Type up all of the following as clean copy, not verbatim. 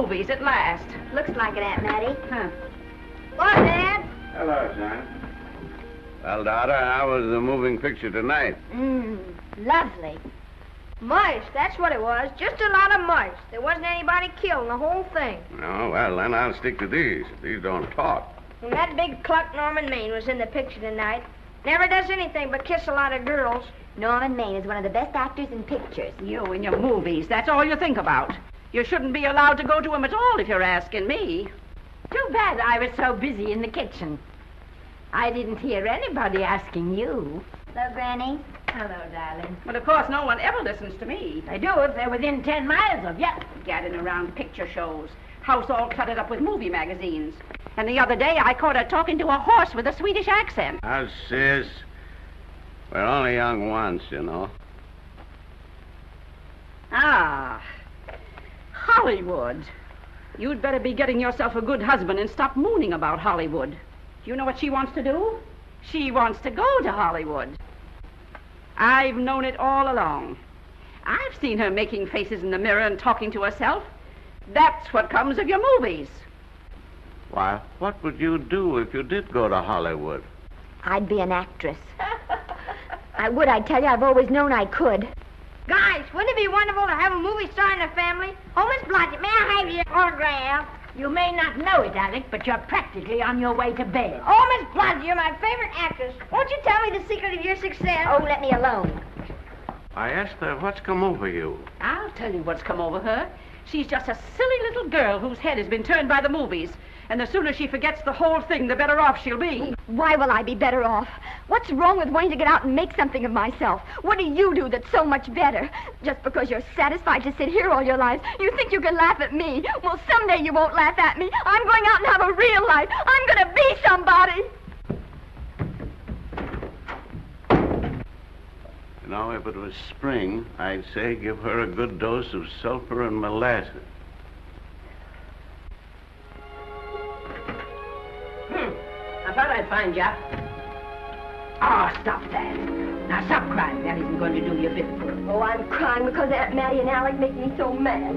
movies at last. Looks like it, Aunt Mattie. Huh. What, Dad? Hello, son. Well, daughter, how was the moving picture tonight? Lovely. Mice, that's what it was. Just a lot of mice. There wasn't anybody killed in the whole thing. No, well, then I'll stick to these. These don't talk. And that big cluck Norman Maine was in the picture tonight. Never does anything but kiss a lot of girls. Norman Maine is one of the best actors in pictures. You and your movies, that's all you think about. You shouldn't be allowed to go to him at all if you're asking me. Too bad I was so busy in the kitchen. I didn't hear anybody asking you. Hello, Granny. Hello, darling. But of course, no one ever listens to me. They do if they're within 10 miles of you. Gadding around picture shows. House all cluttered up with movie magazines. And the other day, I caught her talking to a horse with a Swedish accent. Now, sis, we're only young once, you know. Ah, Hollywood. You'd better be getting yourself a good husband and stop mooning about Hollywood. You know what she wants to do? She wants to go to Hollywood. I've known it all along. I've seen her making faces in the mirror and talking to herself. That's what comes of your movies. Why, what would you do if you did go to Hollywood? I'd be an actress. I would, I tell you. I've always known I could. Guys, wouldn't it be wonderful to have a movie star in the family? Oh, Miss Blodgett, may I have your autograph? You may not know it, Alec, but you're practically on your way to bed. Oh, Miss Blodgett, you're my favorite actress. Won't you tell me the secret of your success? Oh, let me alone. I asked her what's come over you. I'll tell you what's come over her. She's just a silly little girl whose head has been turned by the movies. And the sooner she forgets the whole thing, the better off she'll be. Why will I be better off? What's wrong with wanting to get out and make something of myself? What do you do that's so much better? Just because you're satisfied to sit here all your lives, you think you can laugh at me. Well, someday you won't laugh at me. I'm going out and have a real life. I'm going to be somebody. You know, if it was spring, I'd say give her a good dose of sulfur and molasses. I thought I'd find you. Oh, stop that. Now, stop crying. That isn't going to do you a bit of good. Oh, I'm crying because Aunt Mattie and Alec make me so mad.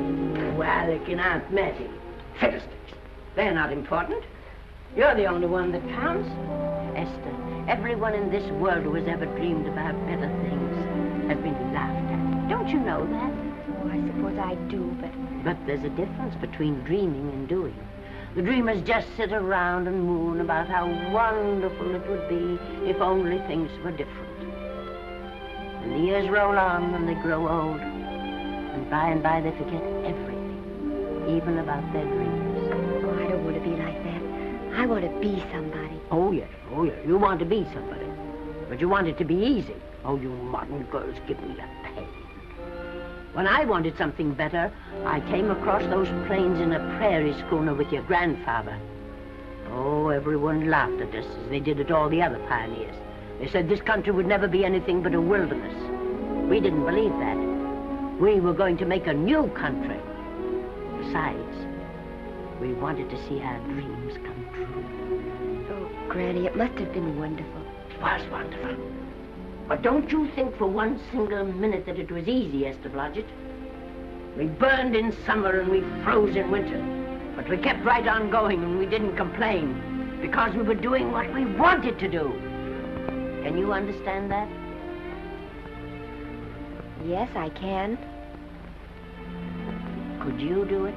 Oh, Alec and Aunt Mattie. Fiddlesticks. They're not important. You're the only one that counts. Esther, everyone in this world who has ever dreamed about better things has been laughed at. Don't you know that? Oh, I suppose I do, But there's a difference between dreaming and doing. The dreamers just sit around and moon about how wonderful it would be if only things were different. And the years roll on and they grow old. And by they forget everything, even about their dreams. Oh, I don't want to be like that. I want to be somebody. Oh, yes. You want to be somebody. But you want it to be easy. Oh, you modern girls give me a pain. When I wanted something better, I came across those plains in a prairie schooner with your grandfather. Oh, everyone laughed at us as they did at all the other pioneers. They said this country would never be anything but a wilderness. We didn't believe that. We were going to make a new country. Besides, we wanted to see our dreams come true. Oh, Granny, it must have been wonderful. It was wonderful. But don't you think for one single minute that it was easy, Esther Blodgett. We burned in summer and we froze in winter. But we kept right on going and we didn't complain because we were doing what we wanted to do. Can you understand that? Yes, I can. Could you do it?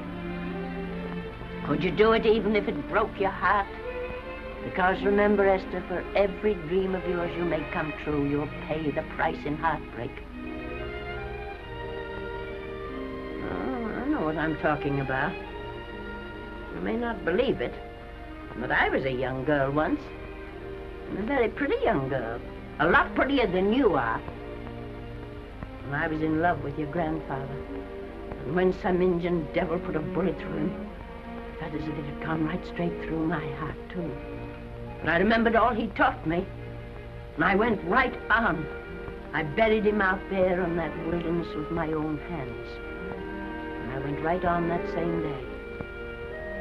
Could you do it even if it broke your heart? Because remember, Esther, for every dream of yours you make come true, you'll pay the price in heartbreak. Oh, I know what I'm talking about. You may not believe it, but I was a young girl once. And a very pretty young girl. A lot prettier than you are. And I was in love with your grandfather. And when some Indian devil put a bullet through him, I felt as if it had gone right straight through my heart, too. And I remembered all he taught me. And I went right on. I buried him out there in that wilderness with my own hands. And I went right on that same day.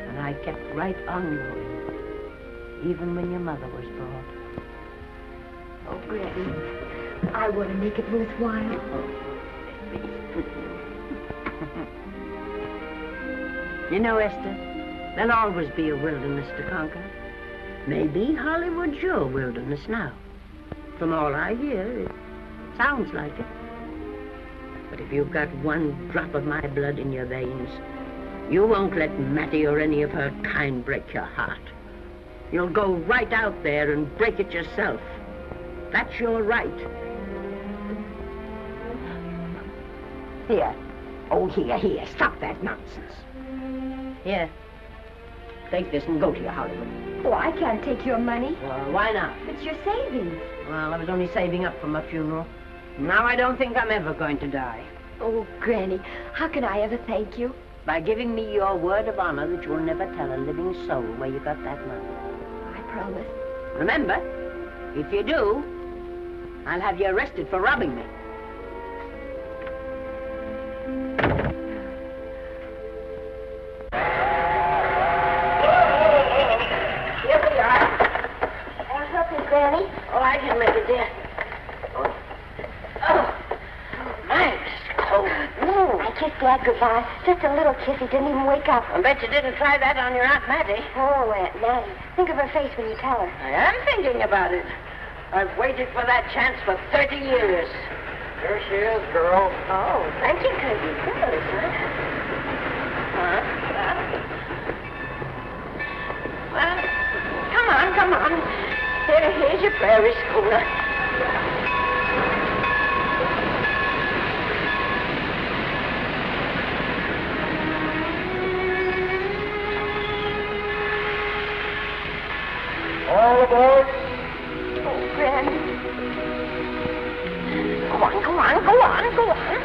And I kept right on going, even when your mother was born. Oh, Granny, I want to make it worthwhile. You know, Esther, there'll always be a wilderness to conquer. Maybe Hollywood's your wilderness now. From all I hear, it sounds like it. But if you've got one drop of my blood in your veins, you won't let Mattie or any of her kind break your heart. You'll go right out there and break it yourself. That's your right. Here. Oh, here. Stop that nonsense. Here. Take this and go to your Hollywood. Oh, I can't take your money. Well, why not? It's your savings. Well, I was only saving up for my funeral. Now I don't think I'm ever going to die. Oh, Granny, how can I ever thank you? By giving me your word of honor that you'll never tell a living soul where you got that money. I promise. Remember, if you do, I'll have you arrested for robbing me. Here we are. I'll help you, Granny. Oh, I can make it, dear. Oh, nice. Cold. I kissed Dad goodbye. Just a little kiss. He didn't even wake up. I bet you didn't try that on your Aunt Mattie. Oh, Aunt Mattie. Think of her face when you tell her. I am thinking about it. I've waited for that chance for 30 years. Here she is, girl. Oh, thank you, Kirby. Good, huh? Well, come on. Here's your prairie schooner. All aboard. Oh, Granny. Go on.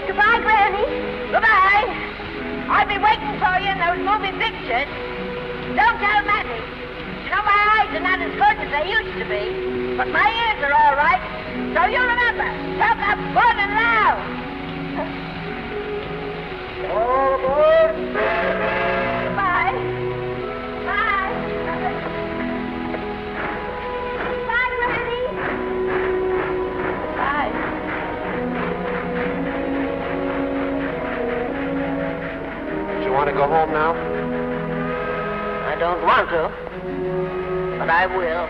Goodbye, Granny. Goodbye. I'll be waiting for you in those movie pictures. Don't tell Mattie. You know, my eyes are not as good as they used to be, but my ears are all right. So you remember, talk up good and loud. All aboard. Bye. Bye. Bye, Granny. Bye. You want to go home now? I don't want to, but I will.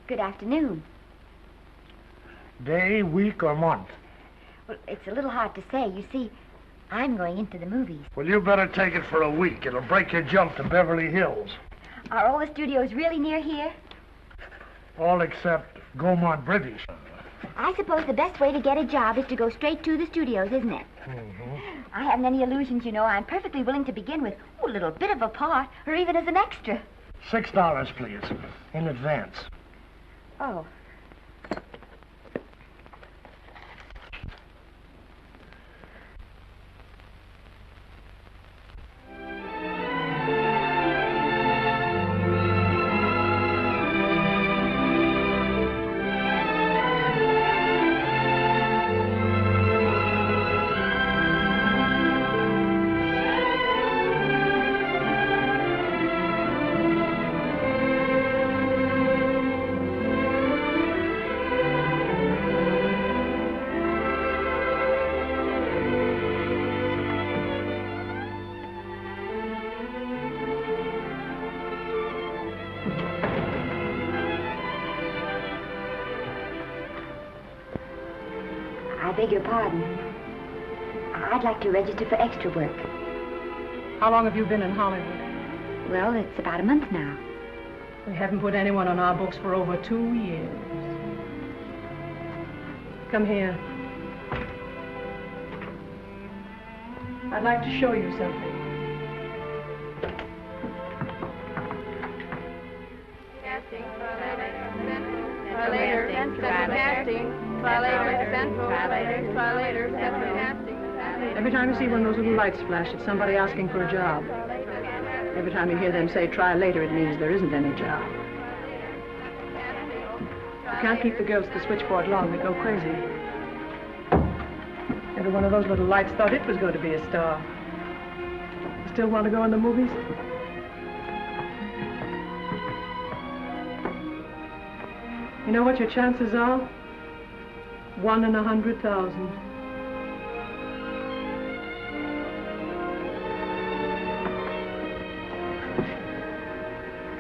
Good afternoon. Day, week, or month? Well, it's a little hard to say. You see, I'm going into the movies. Well, you better take it for a week. It'll break your jump to Beverly Hills. Are all the studios really near here? All except Gaumont British. I suppose the best way to get a job is to go straight to the studios, isn't it? Mm-hmm. I haven't any illusions, you know. I'm perfectly willing to begin with a little bit of a part, or even as an extra. $6, please, in advance. Oh. I beg your pardon. I'd like to register for extra work. How long have you been in Hollywood? Well, it's about a month now. We haven't put anyone on our books for over 2 years. Come here. I'd like to show you something. Casting, try later, casting, try later, central, try later, central casting. Every time you see one of those little lights flash, it's somebody asking for a job. Every time you hear them say try later, it means there isn't any job. You can't keep the girls at the switchboard long. They go crazy. Every one of those little lights thought it was going to be a star. You still want to go in the movies? You know what your chances are? 1 in 100,000.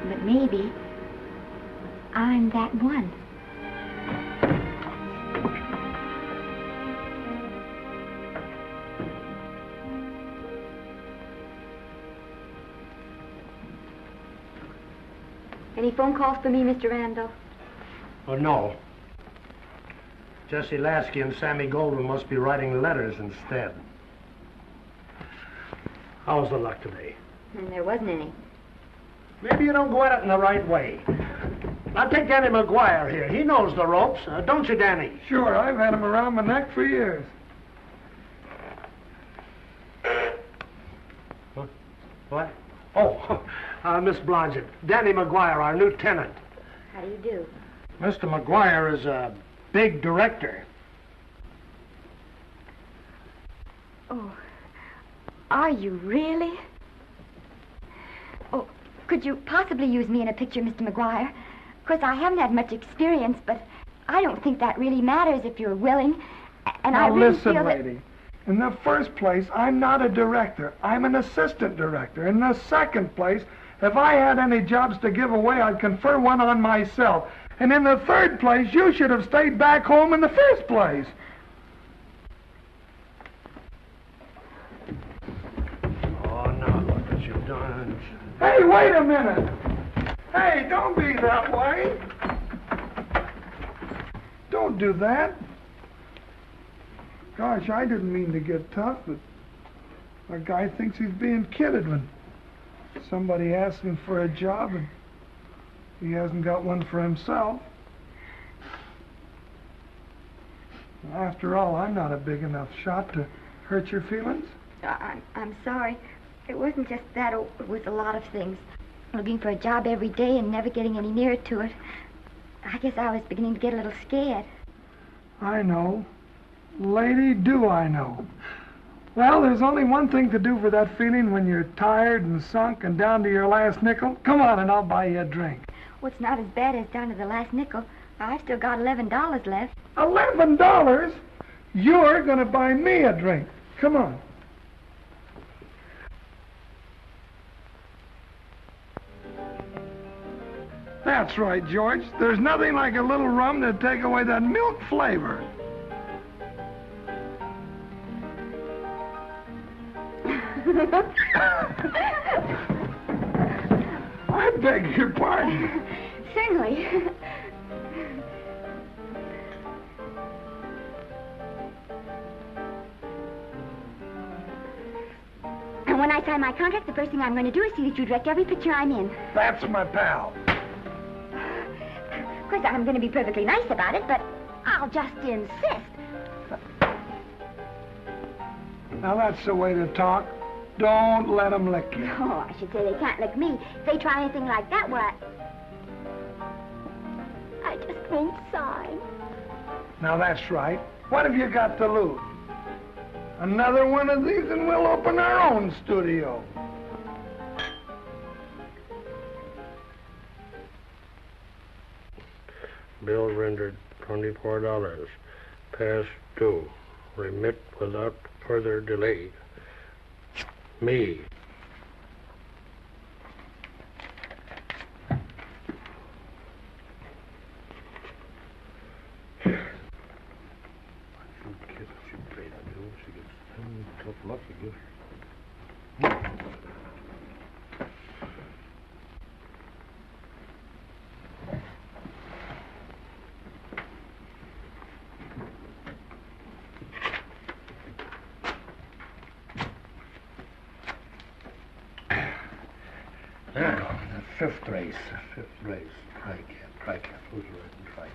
But maybe I'm that one. Any phone calls for me, Mr. Randall? Oh, no. Jesse Lasky and Sammy Goldwyn must be writing letters instead. How's the luck today? And there wasn't any. Maybe you don't go at it in the right way. Now, take Danny McGuire here. He knows the ropes. Don't you, Danny? Sure, I've had him around my neck for years. Huh? What? Oh, Miss Blodgett. Danny McGuire, our new tenant. How do you do? Mr. McGuire is a big director. Oh, are you really? Oh, could you possibly use me in a picture, Mr. McGuire? Of course, I haven't had much experience, but I don't think that really matters if you're willing. And I Now really listen, feel that... lady. In the first place, I'm not a director. I'm an assistant director. In the second place, if I had any jobs to give away, I'd confer one on myself. And in the third place, you should have stayed back home in the first place. Oh, now look what you've done. Hey, wait a minute. Hey, don't be that way. Don't do that. Gosh, I didn't mean to get tough, but a guy thinks he's being kidded when somebody asks him for a job and he hasn't got one for himself. After all, I'm not a big enough shot to hurt your feelings. I'm sorry. It wasn't just that. It was a lot of things. Looking for a job every day and never getting any nearer to it. I guess I was beginning to get a little scared. I know. Lady, do I know. Well, there's only one thing to do for that feeling when you're tired and sunk and down to your last nickel. Come on and I'll buy you a drink. Well, it's not as bad as down to the last nickel. I've still got $11 left. $11? You're going to buy me a drink. Come on. That's right, George. There's nothing like a little rum to take away that milk flavor. I beg your pardon. Certainly. when I sign my contract, the first thing I'm going to do is see that you direct every picture I'm in. That's my pal. Of course, I'm going to be perfectly nice about it, but I'll just insist. Now, that's the way to talk. Don't let them lick you. No, I should say they can't lick me. If they try anything like that, well, I just won't sign. Now, that's right. What have you got to lose? Another one of these and we'll open our own studio. Bill rendered $24. Past due. Remit without further delay. Me. Fifth race. Tri-cap. Who's riding tri-cap?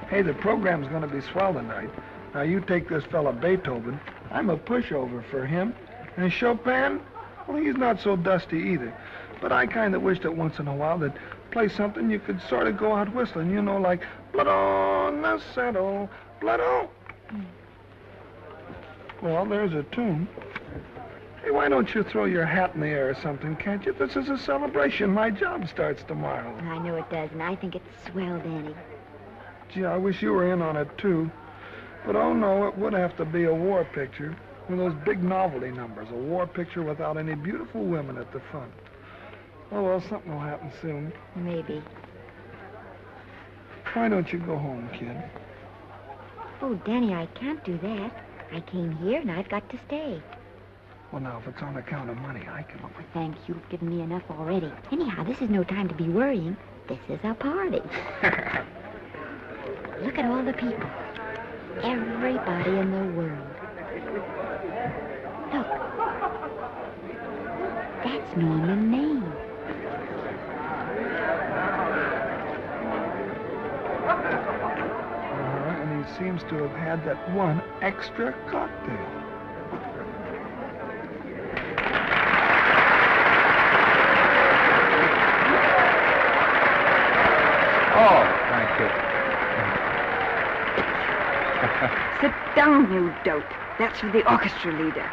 Hey, the program's going to be swell tonight. Now, you take this fella Beethoven. I'm a pushover for him. And Chopin, well, he's not so dusty either. But I kind of wish that once in a while they'd play something you could sort of go out whistling, you know, like Blood on the Saddle, Blood on. Well, there's a tune. Hey, why don't you throw your hat in the air or something, can't you? This is a celebration. My job starts tomorrow. I know it does, and I think it's swell, Danny. Gee, I wish you were in on it, too. But, oh, no, it would have to be a war picture. One of those big novelty numbers, a war picture without any beautiful women at the front. Oh, well, something will happen soon. Maybe. Why don't you go home, kid? Oh, Danny, I can't do that. I came here, and I've got to stay. Well, now, if it's on account of money, I can... Oh, thanks. You've given me enough already. Anyhow, this is no time to be worrying. This is a party. Look at all the people. Everybody in the world. Look. That's Norman Maine. And he seems to have had that one extra cocktail. Oh, thank you. Sit down, you dope. That's for the orchestra leader.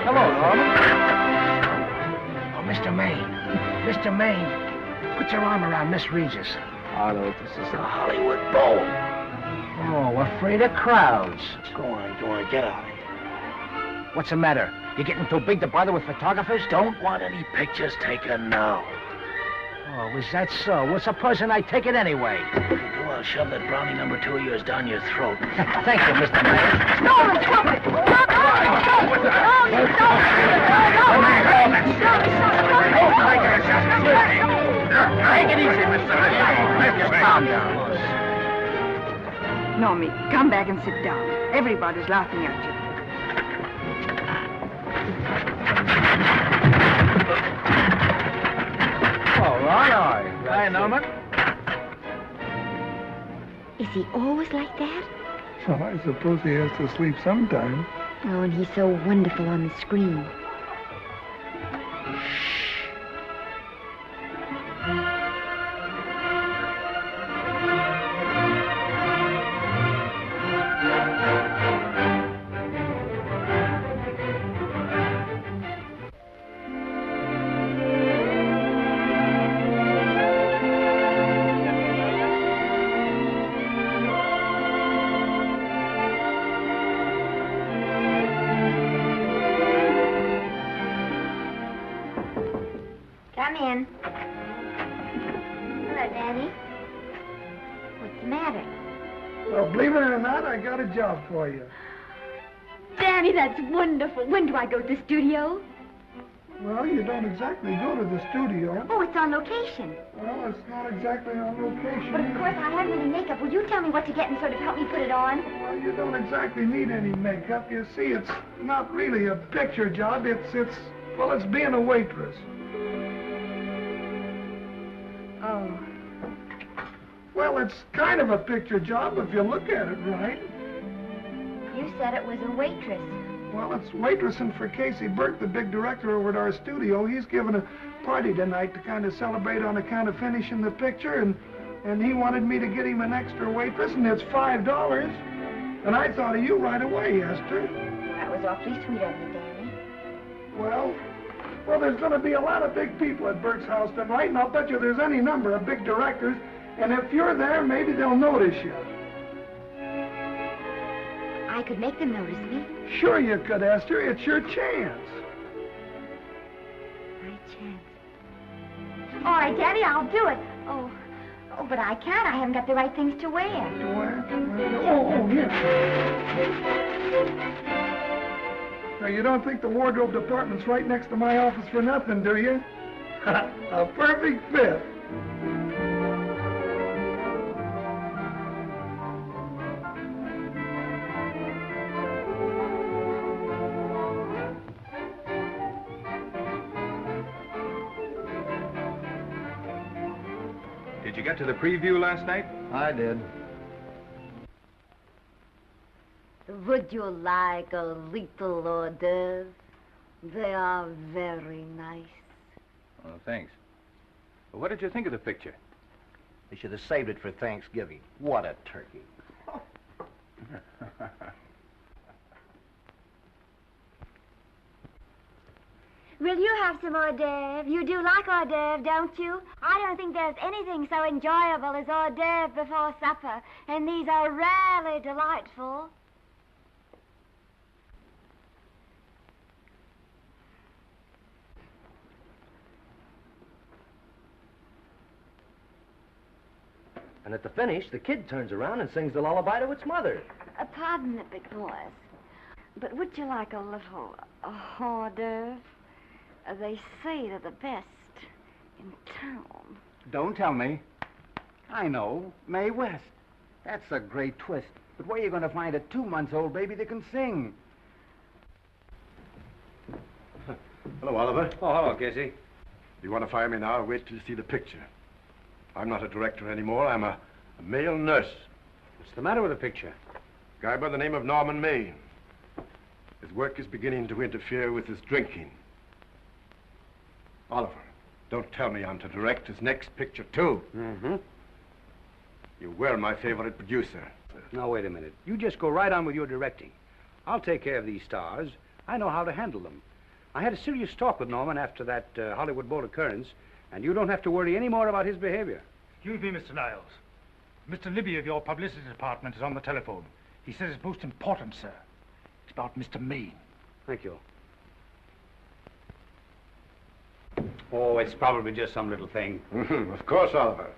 Hello, Norman. Oh, Mr. Maine. Mr. Maine, put your arm around Miss Regis. Adolphe, this is a Hollywood bowl. Oh, afraid of crowds. Go on, get out. What's the matter? You getting too big to bother with photographers? Don't want any pictures taken now. Oh, is that so? Well, supposing I take it anyway. If you do, I'll shove that Brownie number 2 of yours down your throat. Thank you, Mr. Mayor. Stop it! Stop it! Stop it! Take it easy, Mr. Mayor. Just calm down. Normie, come back and sit down. Everybody's laughing at you. All right. Hi, Norman. Is he always like that? Well, I suppose he has to sleep sometime. Oh, and he's so wonderful on the screen. Come in. Well, believe it or not, I got a job for you. Danny, that's wonderful. When do I go to the studio? Well, you don't exactly go to the studio. Oh, it's on location. Well, it's not exactly on location. But of course, I haven't any makeup. Will you tell me what to get and sort of help me put it on? Well, you don't exactly need any makeup. You see, it's not really a picture job. It's being a waitress. Oh. Well, it's kind of a picture job if you look at it right. You said it was a waitress. Well, it's waitressing for Casey Burke, the big director over at our studio. He's giving a party tonight to kind of celebrate on account of finishing the picture, and he wanted me to get him an extra waitress, and it's $5. And I thought of you right away, Esther. That was awfully sweet of you, Danny. Well, there's going to be a lot of big people at Burke's house tonight, and I'll bet you there's any number of big directors, and if you're there, maybe they'll notice you. I could make them notice me. Sure you could, Esther. It's your chance. My chance. All right, Daddy, I'll do it. Oh, but I can't. I haven't got the right things to wear. To wear? Oh, yeah. Now, you don't think the wardrobe department's right next to my office for nothing, do you? A perfect fit. Did you get to the preview last night? I did. Would you like a little hors d'oeuvre? They are very nice. Oh, thanks. Well, what did you think of the picture? They should have saved it for Thanksgiving. What a turkey. Will you have some hors d'oeuvre? You do like hors d'oeuvre, don't you? I don't think there's anything so enjoyable as hors d'oeuvre before supper, and these are rarely delightful. And at the finish, the kid turns around and sings the lullaby to its mother. Pardon the big voice, but would you like a little hors d'oeuvre? They say they're the best in town. Don't tell me. I know. Mae West. That's a great twist. But where are you going to find a 2-month-old baby that can sing? Hello, Oliver. Oh, hello, Casey. If you want to fire me now, wait till you see the picture. I'm not a director anymore. I'm a male nurse. What's the matter with the picture? A guy by the name of Norman Maine. His work is beginning to interfere with his drinking. Oliver, don't tell me I'm to direct his next picture, too. Mm-hmm. You were my favorite producer. Now, wait a minute. You just go right on with your directing. I'll take care of these stars. I know how to handle them. I had a serious talk with Norman after that Hollywood boat occurrence, and you don't have to worry any more about his behavior. Excuse me, Mr. Niles. Mr. Libby of your publicity department is on the telephone. He says it's most important, sir. It's about Mr. Maine. Thank you. Oh, it's probably just some little thing. Of course, Oliver.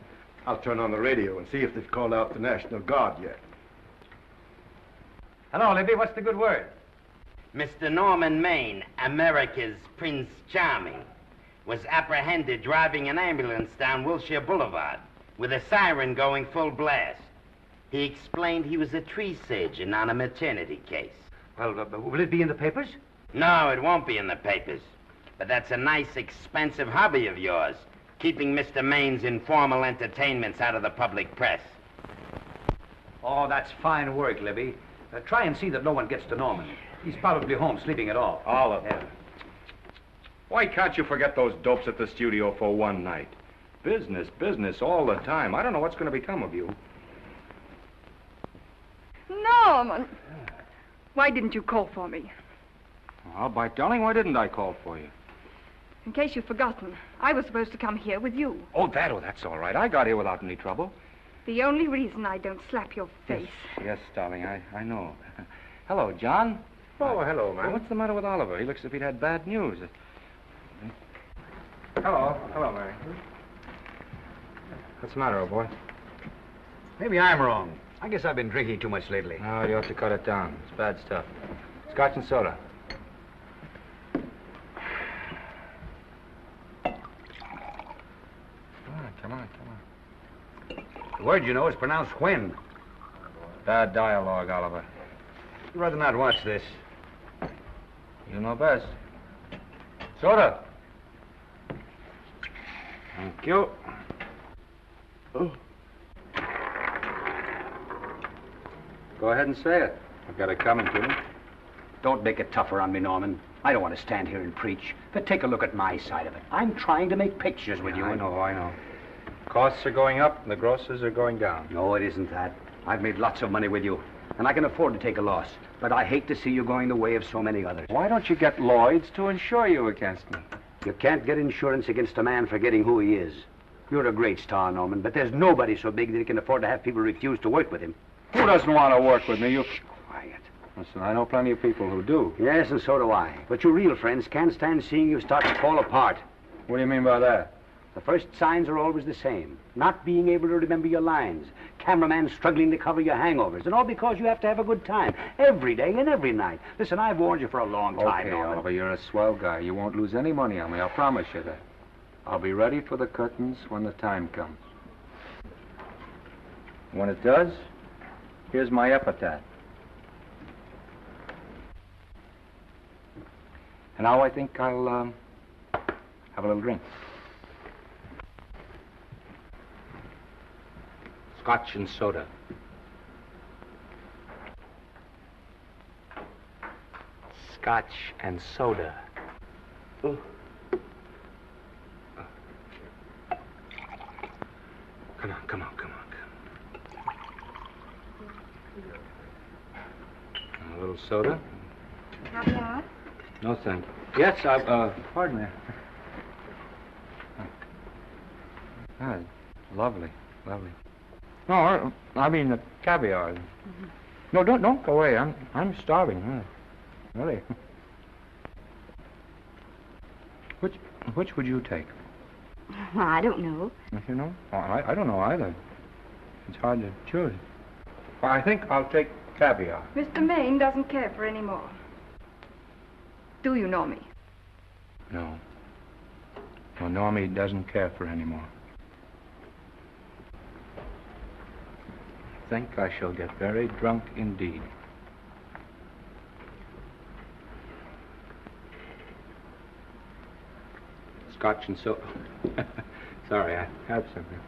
I'll turn on the radio and see if they've called out the National Guard yet. Hello, Libby. What's the good word? Mr. Norman Maine, America's Prince Charming, was apprehended driving an ambulance down Wilshire Boulevard with a siren going full blast. He explained he was a tree surgeon on a maternity case. Well, will it be in the papers? No, it won't be in the papers. But that's a nice, expensive hobby of yours, keeping Mr. Maine's informal entertainments out of the public press. Oh, that's fine work, Libby. Try and see that no one gets to Norman. He's probably home sleeping it off. Oliver. Yeah. Why can't you forget those dopes at the studio for one night? Business, business all the time. I don't know what's going to become of you. Norman! Why didn't you call for me? Well, by darling, why didn't I call for you? In case you've forgotten, I was supposed to come here with you. Oh, that's all right. I got here without any trouble. The only reason I don't slap your face. Yes, darling, I know. Hello, John. Oh, hello, man. What's the matter with Oliver? He looks as if he'd had bad news. Hello, Mary. What's the matter, old boy? Maybe I'm wrong. I guess I've been drinking too much lately. No, you ought to cut it down. It's bad stuff. Scotch and soda. Come on. The word, you know, is pronounced when. Bad dialogue, Oliver. I'd rather not watch this. You know best. Soda. Thank you. Oh. Go ahead and say it. I've got it coming to me. Don't make it tougher on me, Norman. I don't want to stand here and preach, but take a look at my side of it. I'm trying to make pictures with you. I know. Costs are going up and the grosses are going down. No, it isn't that. I've made lots of money with you, and I can afford to take a loss. But I hate to see you going the way of so many others. Why don't you get Lloyd's to insure you against me? You can't get insurance against a man forgetting who he is. You're a great star, Norman, but there's nobody so big that he can afford to have people refuse to work with him. Who doesn't want to work with me? You... Quiet. Listen, I know plenty of people who do. Yes, and so do I. But your real friends can't stand seeing you start to fall apart. What do you mean by that? The first signs are always the same. Not being able to remember your lines. Cameraman struggling to cover your hangovers. And all because you have to have a good time. Every day and every night. Listen, I've warned you for a long time, Okay, Norman. Oliver, you're a swell guy. You won't lose any money on me. I'll promise you that. I'll be ready for the curtains when the time comes. When it does, here's my epitaph. And now I think I'll, have a little drink. Scotch and soda. Scotch and soda. Ooh. Come on. A little soda? Caviar? No, thank you. Yes, pardon me. Ah, lovely. No, I mean the caviar. Mm-hmm. No, don't go away. I'm starving. Really. Which would you take? Well, I don't know. You know? I don't know either. It's hard to choose. Well, I think I'll take caviar. Mr. Maine doesn't care for any more. Do you know me? No. Well, Normie doesn't care for any more. I think I shall get very drunk indeed. Scotch and soda. Sorry, I have something.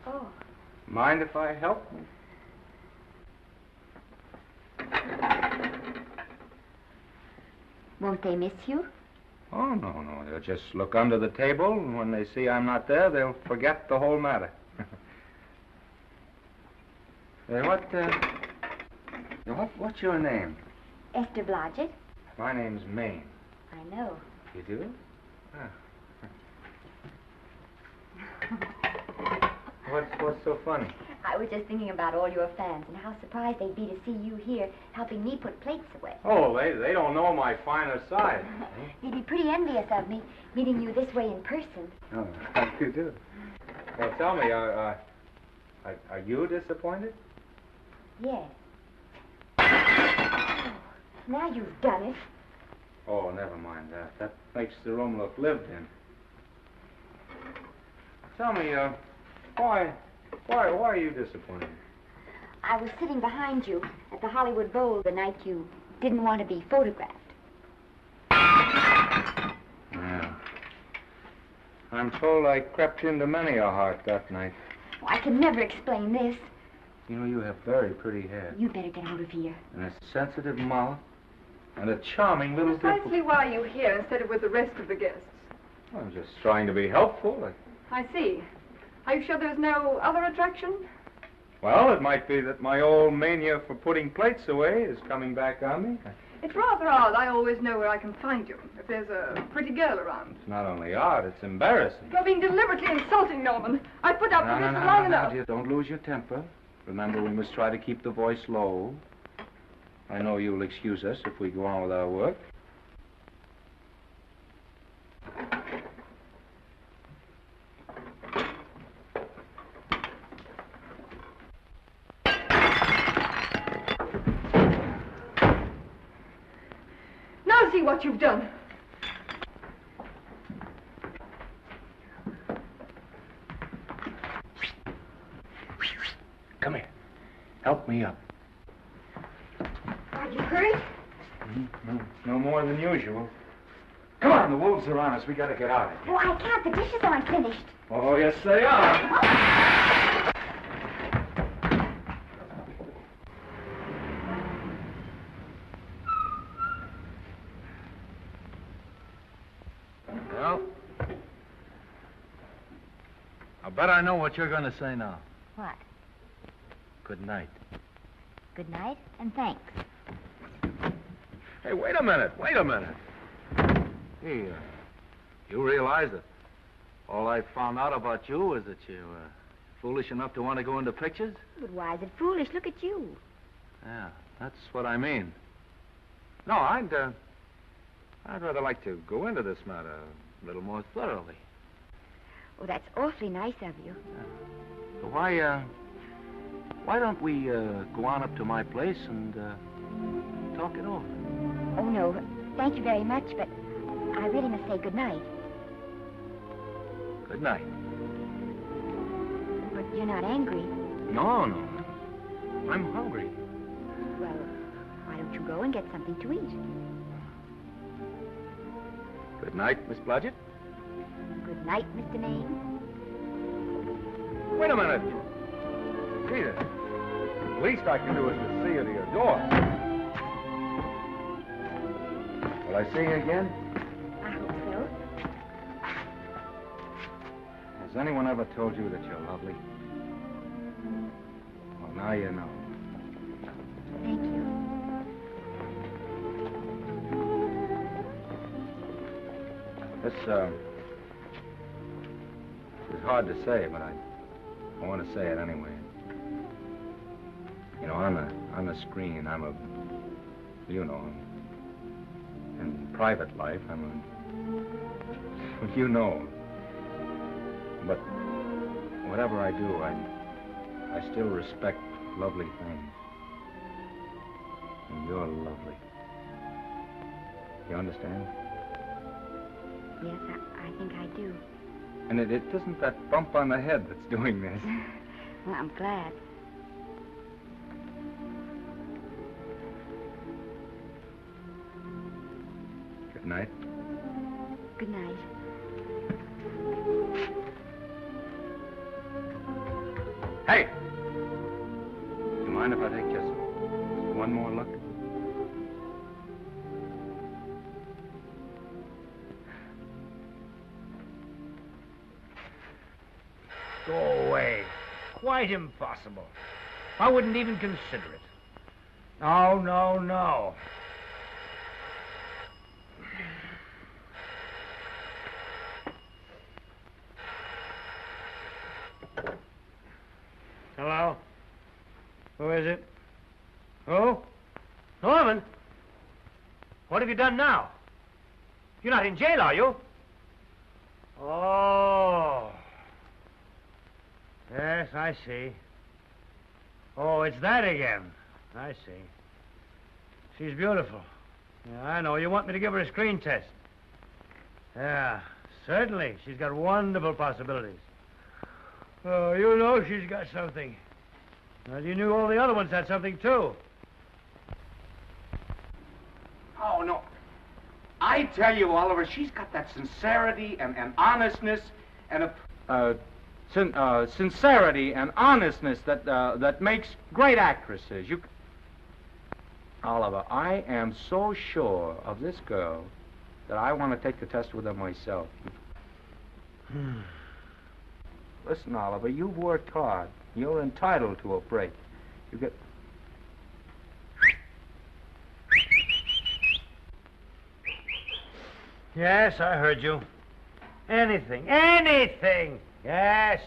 Oh. Mind if I help? Won't they miss you? Oh, no. They'll just look under the table, and when they see I'm not there, they'll forget the whole matter. What's your name? Esther Blodgett. My name's Maine. I know. You do? What's so funny? I was just thinking about all your fans and how surprised they'd be to see you here helping me put plates away. Oh, they don't know my finer side. They'd be pretty envious of me, meeting you this way in person. Oh, how you do? Well, tell me, are you disappointed? Yes. Oh, now you've done it. Oh, never mind that. That makes the room look lived in. Tell me, why are you disappointed? I was sitting behind you at the Hollywood Bowl the night you didn't want to be photographed. Yeah. I'm told I crept into many a heart that night. Oh, I can never explain this. You know, you have very pretty hair. You better get out of here. And a sensitive mouth. And a charming little Precisely why are you here instead of with the rest of the guests? I'm just trying to be helpful. I see. Are you sure there's no other attraction? Well, it might be that my old mania for putting plates away is coming back on me. It's rather odd. I always know where I can find you if there's a pretty girl around. It's not only odd, it's embarrassing. You're being deliberately insulting, Norman. I put up with this for long enough. Dear, don't lose your temper. Remember, we must try to keep the voice low. I know you'll excuse us if we go on with our work. Now see what you've done. Come here. Help me up. Are you hurt? No more than usual. Come on, the wolves are on us. We gotta get out of here. Oh, I can't. The dishes aren't finished. Oh, yes, they are. Well, I bet I know what you're going to say now. What? Good night. Good night, and thanks. Hey, wait a minute. Hey, you realize that all I found out about you is that you're foolish enough to want to go into pictures? But why is it foolish? Look at you. Yeah, that's what I mean. No, I'd rather like to go into this matter a little more thoroughly. Oh, that's awfully nice of you. So why don't we go on up to my place and talk it over? Oh, no. Thank you very much, but I really must say good night. Good night. But you're not angry. No. I'm hungry. Well, why don't you go and get something to eat? Good night, Miss Blodgett. Good night, Mr. Maine. Wait a minute. Peter, the least I can do is to see you to your door. Will I see you again? I hope so. Has anyone ever told you that you're lovely? Well, now you know. Thank you. This is hard to say, but I want to say it anyway. You know, on the screen, in private life, you know. But whatever I do, I still respect lovely things. And you're lovely. You understand? Yes, I think I do. And it isn't that bump on the head that's doing this. Well, I'm glad. Good night. Good night. Hey! Do you mind if I take just one more look? Go away. Quite impossible. I wouldn't even consider it. No. Hello? Who is it? Who? Norman? What have you done now? You're not in jail, are you? Oh. Yes, I see. Oh, it's that again. I see. She's beautiful. Yeah, I know. You want me to give her a screen test? Yeah, certainly. She's got wonderful possibilities. Oh, you know she's got something. Well, you knew all the other ones had something, too. Oh, no. I tell you, Oliver, she's got that sincerity and honestness and a... sincerity and honestness that makes great actresses. Oliver, I am so sure of this girl that I want to take the test with her myself. Listen, Oliver, you've worked hard. You're entitled to a break. You get... Yes, I heard you. Anything. Yes.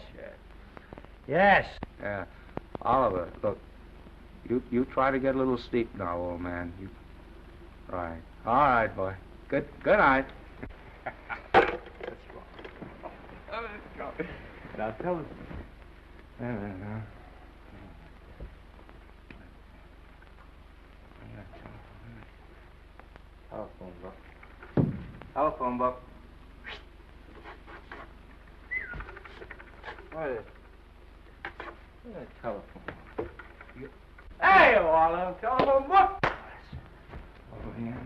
Oliver, look. You try to get a little sleep now, old man. Right. All right, boy. Good night. Let's go. Now tell us. Telephone book. Telephone book. What is telephone book? Hey, Olive, telephone book. Over here.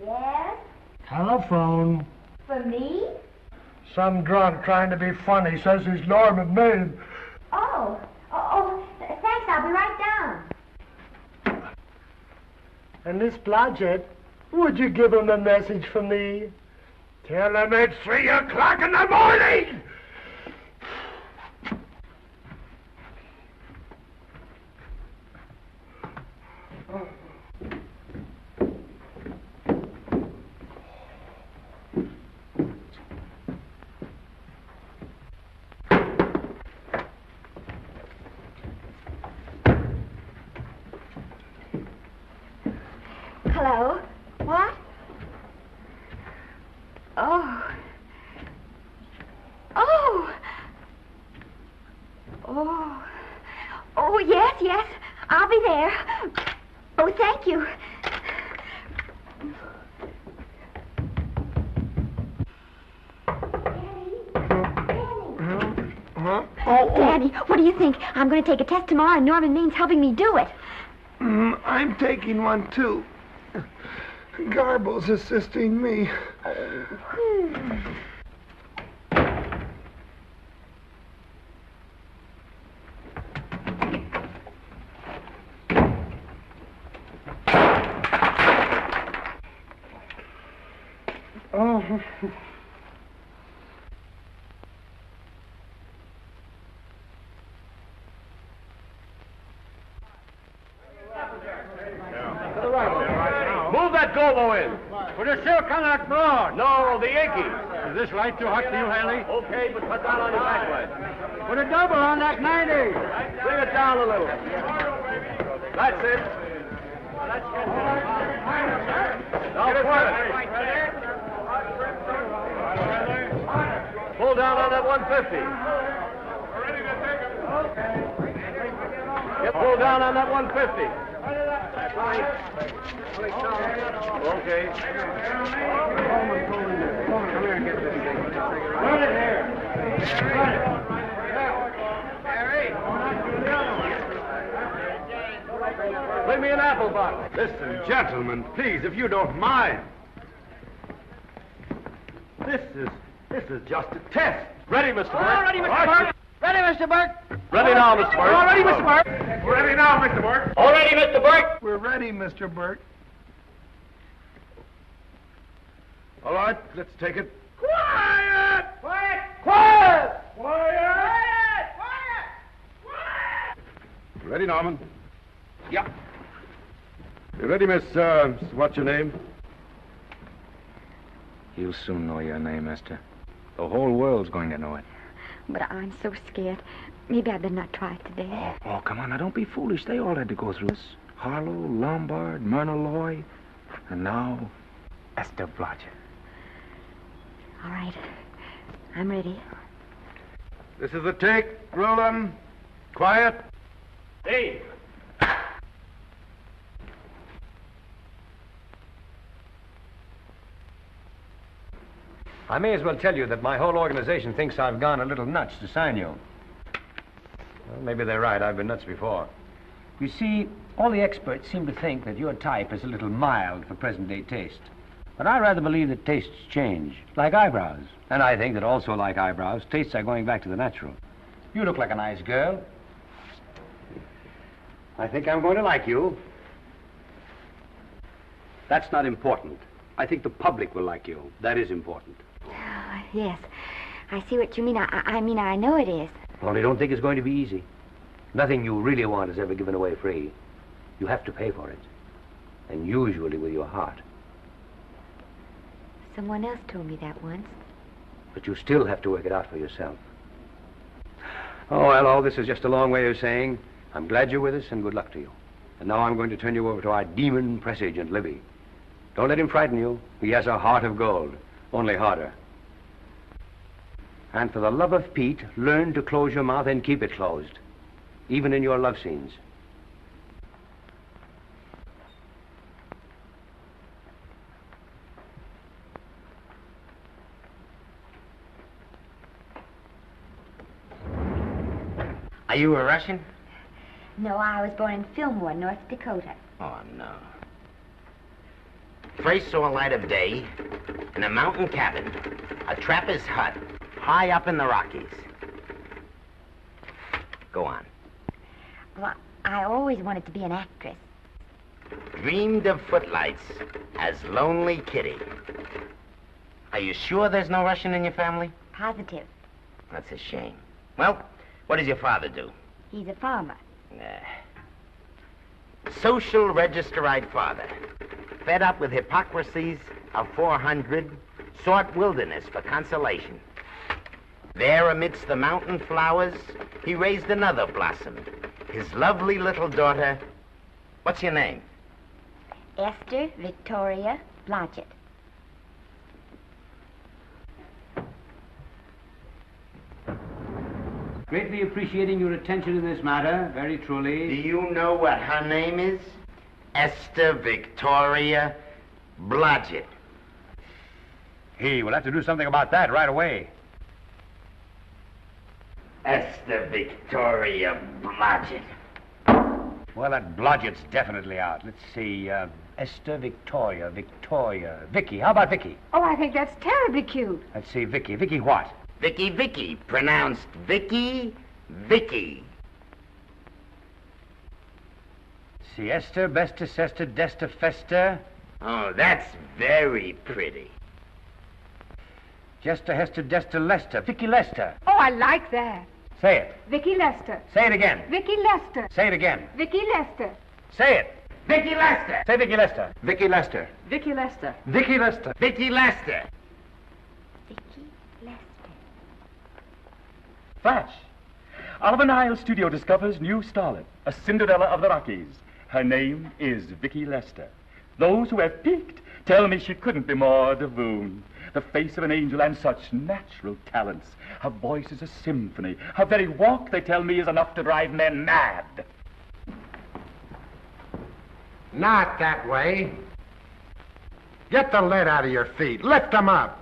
Yes? Telephone. For me? Some drunk trying to be funny says he's Norman Maine. Oh, thanks. I'll be right down. And Miss Blodgett, would you give him a message for me? Tell him it's 3 o'clock in the morning! Hello? What? Oh, yes. I'll be there. Oh, thank you. Daddy, what do you think? I'm going to take a test tomorrow, and Norman Main's helping me do it. I'm taking one, too. Garble's assisting me. Move that gobo in. Put a silk on that broad. No, the Yankee. Is this light too hot for you, Haley? Okay, but cut down on your backlight. Put a double on that 90. Bring it down a little. That's it. Now put it. Pull down on that 150. Get pulled down on that 150. Okay. Come here and get this thing. Run it here. Run it. Bring me an apple box. Listen, gentlemen, please, if you don't mind. This is just a test. Ready, Mr. Burke? All ready, Mr. Burke. Ready, Mr. Burke. Ready now, Mr. Burke. All ready, Mr. Burke. Ready now, Mr. Burke. All ready, Mr. Burke. We're ready, Mr. Burke. All right, let's take it. Quiet! Quiet! Quiet! Quiet! Ready, Norman? Yeah. You ready, miss, what's your name? You'll soon know your name, Esther. The whole world's going to know it. But I'm so scared. Maybe I better not try it today. Oh, come on, now don't be foolish. They all had to go through this. Harlow, Lombard, Myrna Loy, and now Esther Blodgett. All right. I'm ready. This is the take. Roland. Quiet. Dave. I may as well tell you that my whole organization thinks I've gone a little nuts to sign you. Well, maybe they're right. I've been nuts before. You see, all the experts seem to think that your type is a little mild for present-day taste. But I rather believe that tastes change, like eyebrows. And I think that also, like eyebrows, tastes are going back to the natural. You look like a nice girl. I think I'm going to like you. That's not important. I think the public will like you. That is important. Oh, yes. I see what you mean. I mean, I know it is. Only don't think it's going to be easy. Nothing you really want is ever given away free. You have to pay for it. And usually with your heart. Someone else told me that once. But you still have to work it out for yourself. Oh, well, all this is just a long way of saying, I'm glad you're with us and good luck to you. And now I'm going to turn you over to our demon press agent, Libby. Don't let him frighten you. He has a heart of gold, only harder. And for the love of Pete, learn to close your mouth and keep it closed, even in your love scenes. Are you a Russian? No, I was born in Fillmore, North Dakota. Oh, no. First saw light of day in a mountain cabin, a trapper's hut, high up in the Rockies. Go on. Well, I always wanted to be an actress. Dreamed of footlights as Lonely Kitty. Are you sure there's no Russian in your family? Positive. That's a shame. Well, what does your father do? He's a farmer. Social registerite father. Fed up with hypocrisies of 400, sought wilderness for consolation. There amidst the mountain flowers, he raised another blossom. His lovely little daughter. What's your name? Esther Victoria Blodgett. Greatly appreciating your attention in this matter, very truly. Do you know what her name is? Esther Victoria Blodgett. Hey, we'll have to do something about that right away. Esther Victoria Blodgett. Well, that Blodgett's definitely out. Let's see, Esther Victoria, Vicky. How about Vicky? Oh, I think that's terribly cute. Let's see, Vicky. Vicky what? Vicky, pronounced Vicky. See, Esther, Besta, Sesta, Desta, Festa. Oh, that's very pretty. Jester, Hester, Desta, Lester. Vicky Lester. Oh, I like that. Say it. Vicky Lester. Say it again. Vicky Lester. Say it again. Vicky Lester. Say it. Vicky Lester. Say Vicky Lester. Vicky Lester. Vicky Lester. Vicky Lester. Vicky Lester. Flash. Oliver Niles Studio discovers new starlet, a Cinderella of the Rockies. Her name is Vicky Lester. Those who have peeked tell me she couldn't be more divoon. The face of an angel and such natural talents. Her voice is a symphony. Her very walk, they tell me, is enough to drive men mad. Not that way. Get the lead out of your feet. Lift them up.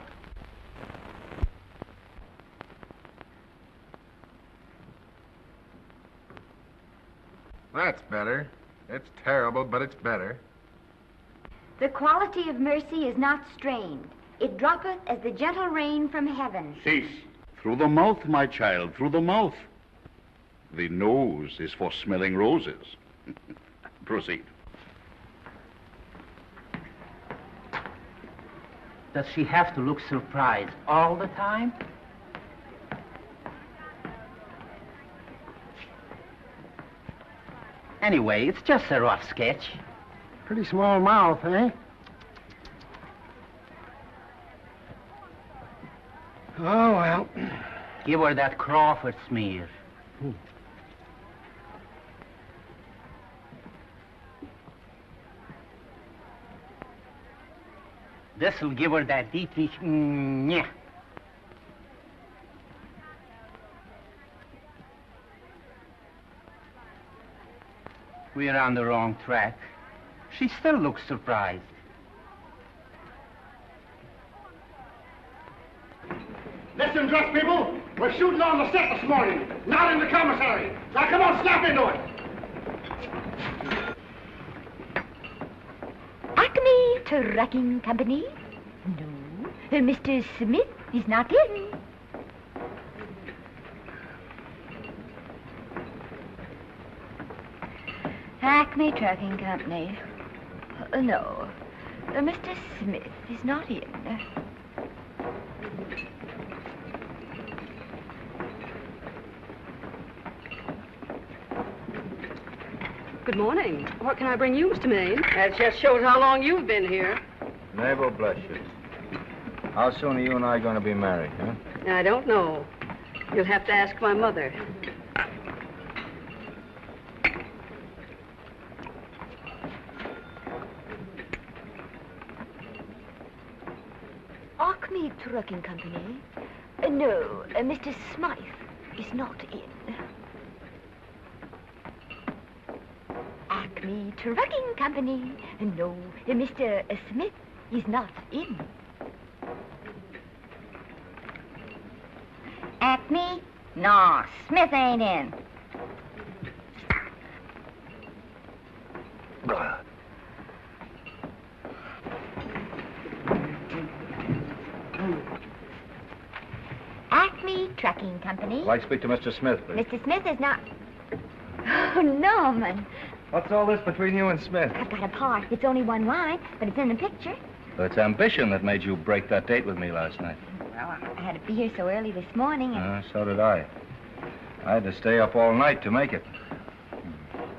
That's better. It's terrible, but it's better. The quality of mercy is not strained. It droppeth as the gentle rain from heaven. Cease. Through the mouth, my child, through the mouth. The nose is for smelling roses. Proceed. Does she have to look surprised all the time? Anyway, it's just a rough sketch. Pretty small mouth, eh? Oh, well. Give her that Crawford smear. This'll give her that Dietrich. Yeah. We're on the wrong track. She still looks surprised. Listen, dress people. We're shooting on the set this morning, not in the commissary. Now, come on, snap into it. Acme Trucking Company? No. Mr. Smith is not in. Acme Trucking Company. No. Mr. Smith is not in. Good morning. What can I bring you, Mr. Maine? That just shows how long you've been here. Mabel, bless you. How soon are you and I going to be married, huh? I don't know. You'll have to ask my mother. Acme Trucking Company? No, Mr. Smythe is not in. Acme Trucking Company? No, Mr. Smith is not in. Acme? No, Smith ain't in. Acme Trucking Company? I'd like to speak to Mr. Smith, please. Mr. Smith is not... Oh, Norman. What's all this between you and Smith? I've got a part. It's only one line, but it's in the picture. It's ambition that made you break that date with me last night. Well, I had to be here so early this morning, and So did I. I had to stay up all night to make it.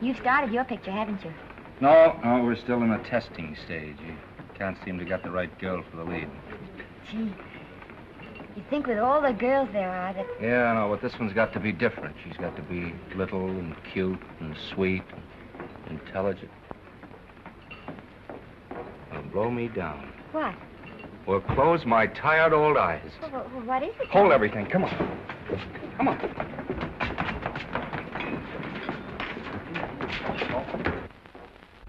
you've started your picture, haven't you? No, we're still in the testing stage. You can't seem to get the right girl for the lead. Gee, you'd think with all the girls there are that... Yeah, I know, but this one's got to be different. She's got to be little and cute and sweet and intelligent. It'll blow me down. What? Will close my tired old eyes. What is it? Hold everything. Come on. Come on.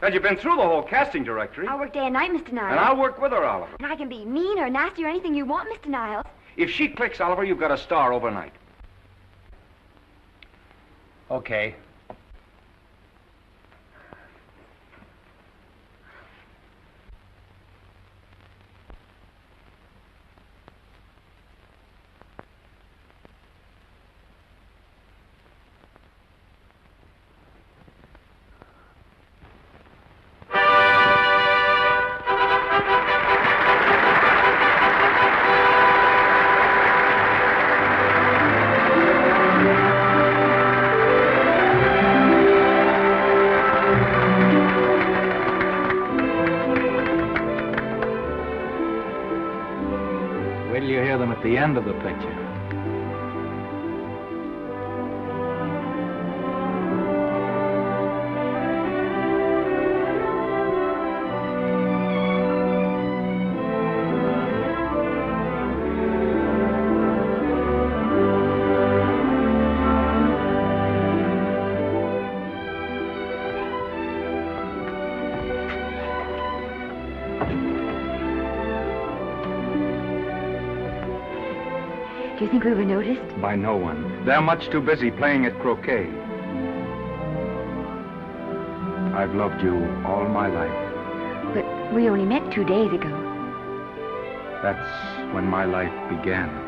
Well, you've been through the whole casting directory. I'll work day and night, Mr. Niles. And I'll work with her, Oliver. And I can be mean or nasty or anything you want, Mr. Niles. If she clicks, Oliver, you've got a star overnight. Okay. At the end of the picture. Do you think we were noticed? By no one. They're much too busy playing at croquet. I've loved you all my life. But we only met 2 days ago. That's when my life began.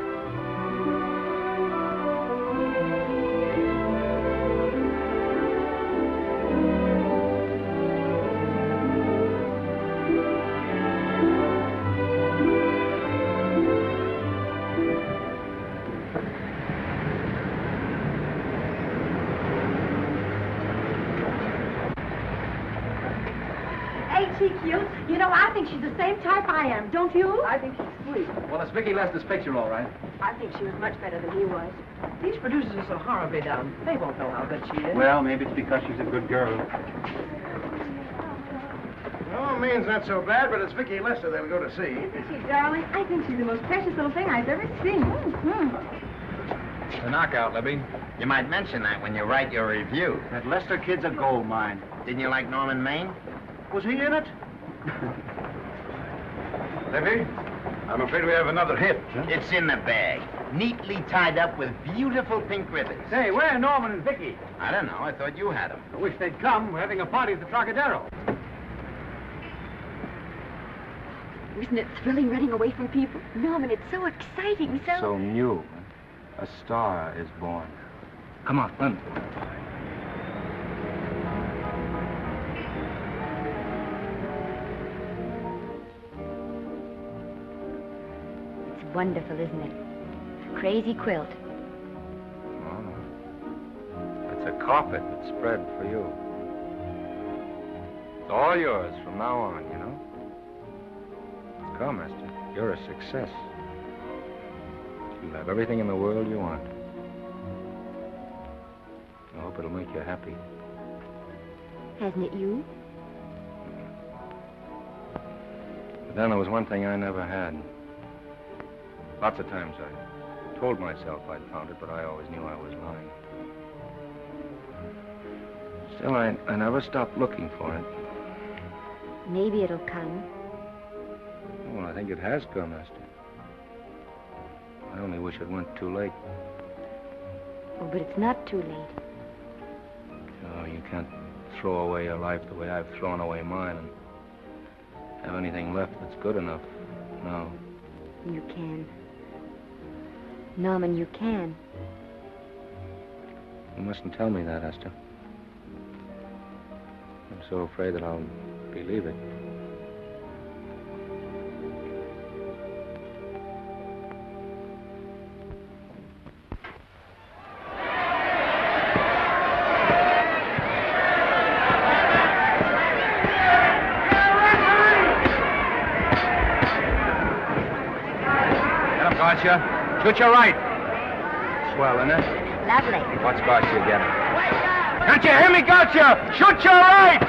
she cute? You know, I think she's the same type I am, don't you? I think she's sweet. Well, it's Vicki Lester's picture, all right. I think she was much better than he was. These producers are so horribly dumb. They won't know how good she is. Well, maybe it's because she's a good girl. Oh, Maine's not so bad, but it's Vicki Lester they'll go to see. Isn't she, darling? I think she's the most precious little thing I've ever seen. The knockout, Libby. You might mention that when you write your review. That Lester kid's a gold mine. Didn't you like Norman Maine? Was he in it? Libby, I'm afraid we have another hit. Huh? It's in the bag, neatly tied up with beautiful pink ribbons. Say, where are Norman and Vicki? I don't know. I thought you had them. I wish they'd come. We're having a party at the Trocadero. Isn't it thrilling running away from people? Norman, it's so exciting, So new. A star is born. Come on, run. It's wonderful, isn't it? A crazy quilt. Oh. It's a carpet that's spread for you. It's all yours from now on, you know. Come, Esther. You're a success. You'll have everything in the world you want. I hope it'll make you happy. Hasn't it you? But then there was one thing I never had. Lots of times I told myself I'd found it, but I always knew I was lying. Still, I never stopped looking for it. Maybe it'll come. Well, I think it has come, Esther. I only wish it weren't too late. Oh, but it's not too late. No, you can't throw away your life the way I've thrown away mine and have anything left that's good enough. No. You can. Norman, you can. You mustn't tell me that, Esther. I'm so afraid that I'll believe it. Gotcha. Shoot your right. Swell, isn't it? Lovely. What's Gotcha again? Can't you hear me, Gotcha? Shoot your right!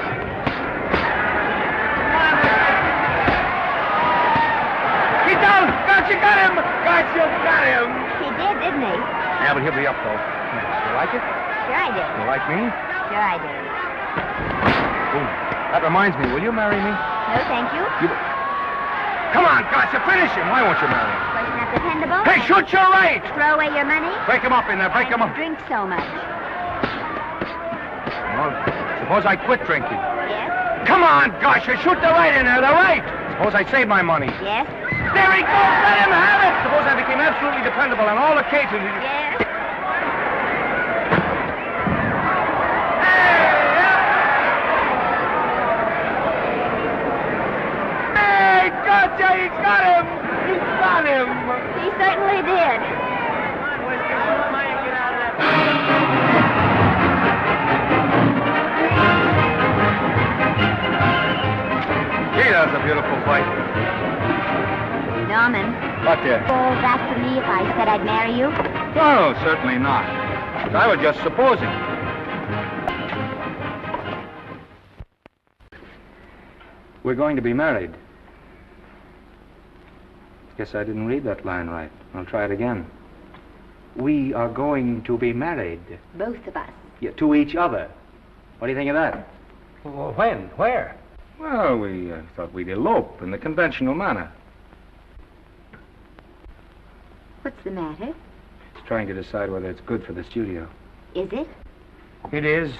He's down! Gotcha got him! Gotcha got him! He did, didn't he? Yeah, but he'll be up, though. You like it? Sure I did. You like me? Sure I did. Ooh, that reminds me. Will you marry me? No, thank you. Come on, Gotcha, finish him. Why won't you marry him? Well, you're not dependable. Hey, shoot your right! Throw away your money. Break him up in there, break him up. Drink so much. Well, suppose I quit drinking. Yes? Come on, Gotcha, shoot the right in there, the right! Suppose I save my money. Yes? There he goes, let him have it! Suppose I became absolutely dependable on all occasions. Yes? Hey, Gotcha, he's got him! He's got him! He certainly did. Gee, that's a beautiful fight. Norman. What, dear? Falls after me if I said I'd marry you? No, certainly not. I was just supposing. We're going to be married. Guess I didn't read that line right. I'll try it again. We are going to be married. Both of us. Yeah, to each other. What do you think of that? Well, when? Where? Well, we thought we'd elope in the conventional manner. What's the matter? It's trying to decide whether it's good for the studio. Is it? It is.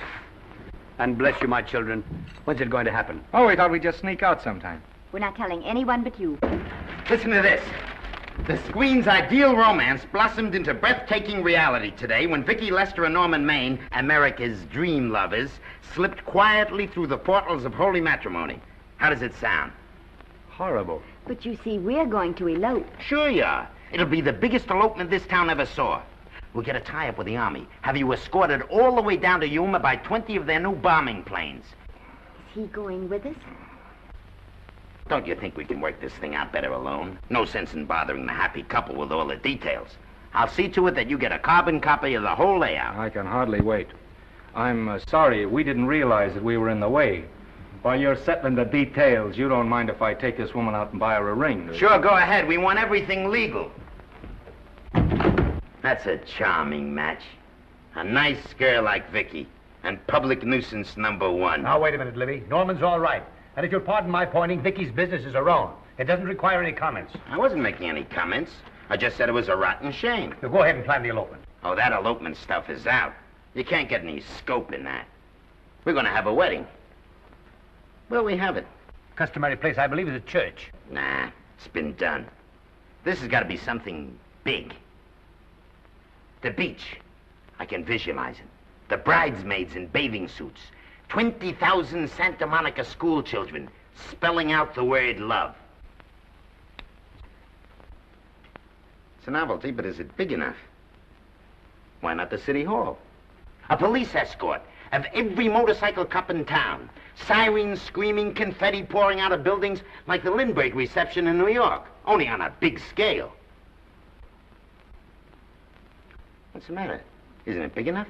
And bless you, my children. When's it going to happen? Oh, we thought we'd just sneak out sometime. We're not telling anyone but you. Listen to this. The screen's ideal romance blossomed into breathtaking reality today when Vicki Lester and Norman Maine, America's dream lovers, slipped quietly through the portals of holy matrimony. How does it sound? Horrible. But you see, we're going to elope. Sure you are. It'll be the biggest elopement this town ever saw. We'll get a tie-up with the Army, have you escorted all the way down to Yuma by 20 of their new bombing planes. Is he going with us? Don't you think we can work this thing out better alone? No sense in bothering the happy couple with all the details. I'll see to it that you get a carbon copy of the whole layout. I can hardly wait. I'm sorry we didn't realize that we were in the way. While you're settling the details, you don't mind if I take this woman out and buy her a ring, do you? Sure, go ahead. We want everything legal. That's a charming match. A nice girl like Vicky. And public nuisance #1. Now, wait a minute, Libby. Norman's all right. And if you'll pardon my pointing, Vicky's business is her own. It doesn't require any comments. I wasn't making any comments. I just said it was a rotten shame. So go ahead and plan the elopement. Oh, that elopement stuff is out. You can't get any scope in that. We're going to have a wedding. Where'll we have it? Customary place, I believe, is a church. Nah, it's been done. This has got to be something big. The beach. I can visualize it. The bridesmaids in bathing suits. 20,000 Santa Monica school children spelling out the word love. It's a novelty, but is it big enough? Why not the city hall? A police escort of every motorcycle cop in town. Sirens screaming, confetti pouring out of buildings like the Lindbergh reception in New York, only on a big scale. What's the matter? Isn't it big enough?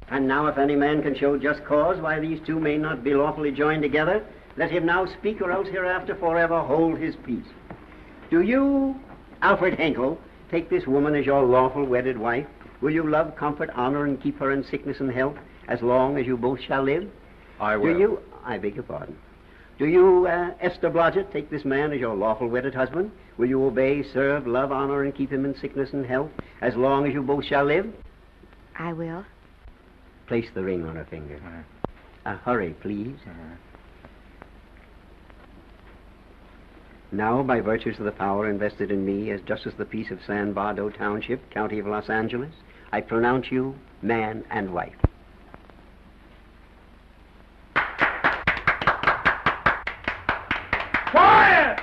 And now if any man can show just cause why these two may not be lawfully joined together, let him now speak or else hereafter forever hold his peace. Do you, Alfred Henkel, take this woman as your lawful wedded wife? Will you love, comfort, honor, and keep her in sickness and health as long as you both shall live? I will. Do you, I beg your pardon. Do you, Esther Blodgett, take this man as your lawful wedded husband? Will you obey, serve, love, honor, and keep him in sickness and health as long as you both shall live? I will. Place the ring on her finger. Hurry, please. Now, by virtues of the power invested in me as Justice of the Peace of San Bardo Township, County of Los Angeles, I pronounce you man and wife. Quiet!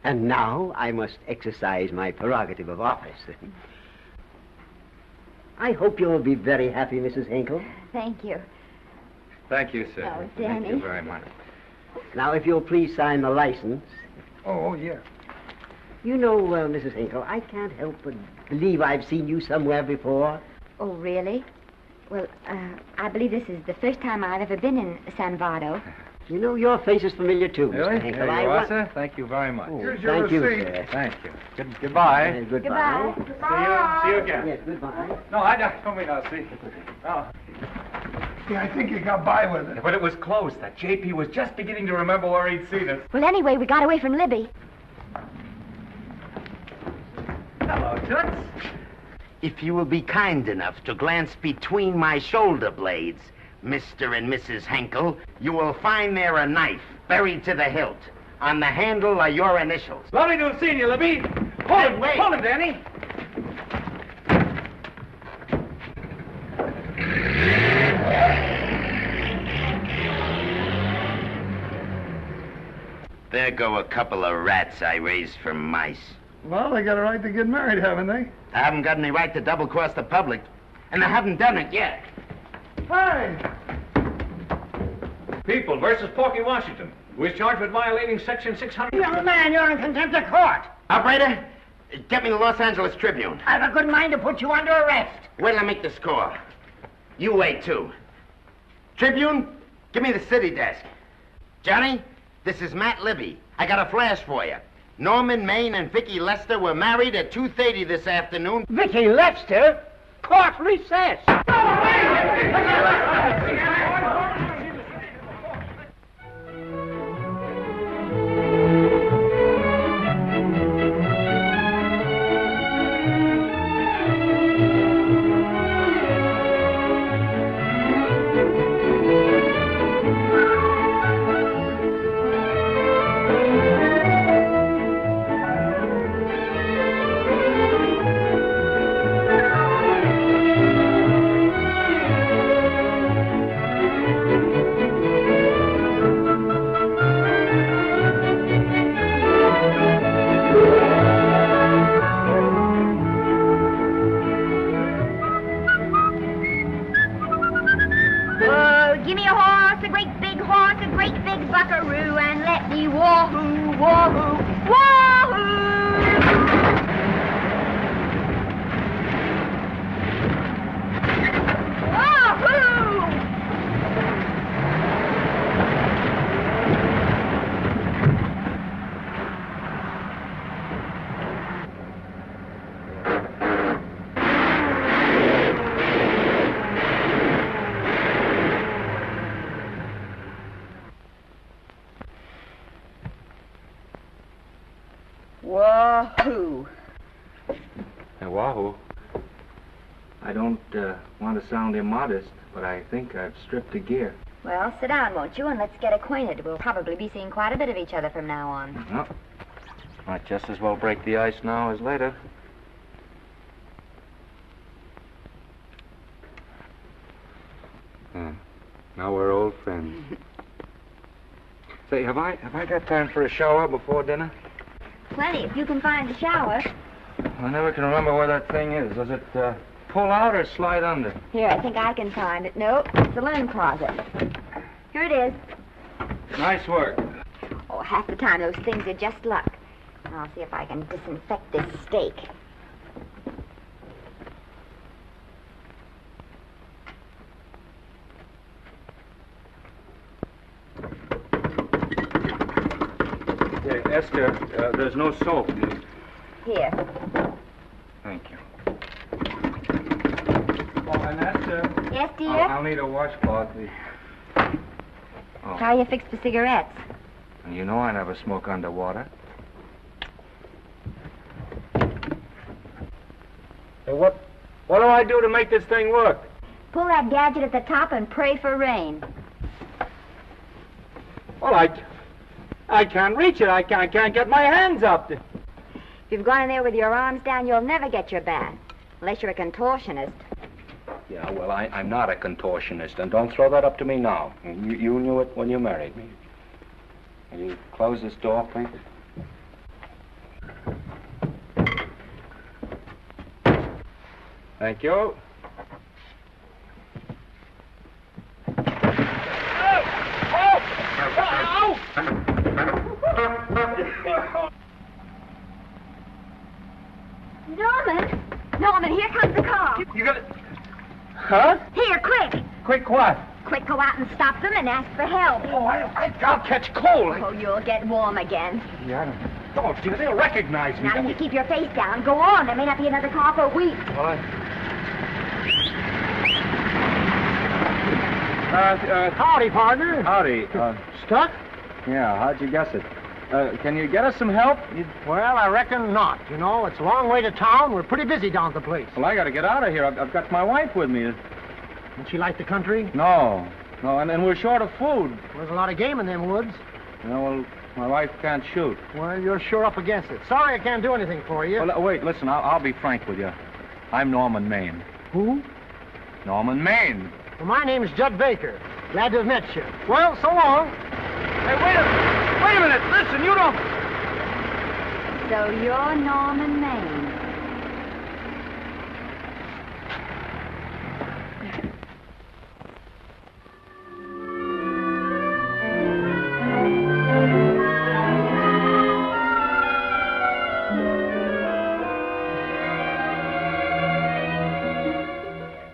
And now I must exercise my prerogative of office. I hope you'll be very happy, Mrs. Henkel. Thank you. Thank you, sir. Oh, Thank Danny. you very much. Now, if you'll please sign the license. Oh, yeah. You know, Mrs. Henkel, I can't help but believe I've seen you somewhere before. Oh, really? Well, I believe this is the first time I've ever been in San Vado. You know, your face is familiar, too, Really? Mr. Henkel. There you are, sir. Thank you very much. Here's your Thank you, receipt. Sir. Thank you. Goodbye. Goodbye. See you again. Yes, goodbye. No, I don't mean I'll see. Oh. Yeah, I think you got by with it. But it was close. That JP was just beginning to remember where he'd seen us. Well, anyway, we got away from Libby. Hello, Toots. If you will be kind enough to glance between my shoulder blades, Mr. and Mrs. Henkel, you will find there a knife buried to the hilt. On the handle are your initials. Lovely to have seen you, Libby. Hold him, Hold him, Danny. There go a couple of rats I raised from mice. Well, they got a right to get married, haven't they? I haven't got any right to double-cross the public, and I haven't done it yet. Hey! People versus Porky Washington, who is charged with violating Section 600. Young man, you're in contempt of court. Operator, get me the Los Angeles Tribune. I have a good mind to put you under arrest. Wait till I make the score. You wait, too. Tribune, give me the city desk. Johnny, this is Matt Libby. I got a flash for you. Norman Maine and Vicky Lester were married at 2:30 this afternoon. Vicky Lester? Court recess. Wahoo! Hey, wahoo. I don't want to sound immodest, but I think I've stripped a gear. Well, sit down, won't you, and let's get acquainted. We'll probably be seeing quite a bit of each other from now on. Well, might just as well break the ice now as later. Now we're old friends. Say, have I got time for a shower before dinner? Plenty, if you can find a shower. I never can remember where that thing is. Does it pull out or slide under? Here, I think I can find it. No, it's the linen closet. Here it is. Nice work. Oh, half the time those things are just luck. I'll see if I can disinfect this steak. Esther, there's no soap. Here. Thank you. Oh, and Esther. Yes, dear? I'll need a washcloth. How are you fixed for cigarettes? You know I never smoke underwater. Hey, what do I do to make this thing work? Pull that gadget at the top and pray for rain. Well, I can't reach it. I can't get my hands up. If you've gone in there with your arms down, you'll never get your bath. Unless you're a contortionist. Yeah, well, I'm not a contortionist, and don't throw that up to me now. You knew it when you married me. Will you close this door, please? Thank you. Norman, here comes the car. You got it? Huh? Here, quick. Quick what? Quick, go out and stop them and ask for help. Oh, I'll catch cold. Oh, you'll get warm again. Yeah, I don't. Oh, dear, they'll recognize me. Now, you keep your face down. Go on. There may not be another car for a week. Well, Howdy, partner. Howdy. Stuck? Yeah, how'd you guess it? Can you get us some help? Well, I reckon not. You know, it's a long way to town. We're pretty busy down at the place. Well, I got to get out of here. I've got my wife with me. Doesn't she like the country? No, and we're short of food. There's a lot of game in them woods. You know, well, my wife can't shoot. Well, you're sure up against it. Sorry I can't do anything for you. Well, wait, listen, I'll be frank with you. I'm Norman Maine. Who? Norman Maine. Well, my name's Judd Baker. Glad to have met you. Well, so long. Hey, wait a minute. Listen, you don't... So you're Norman Maine.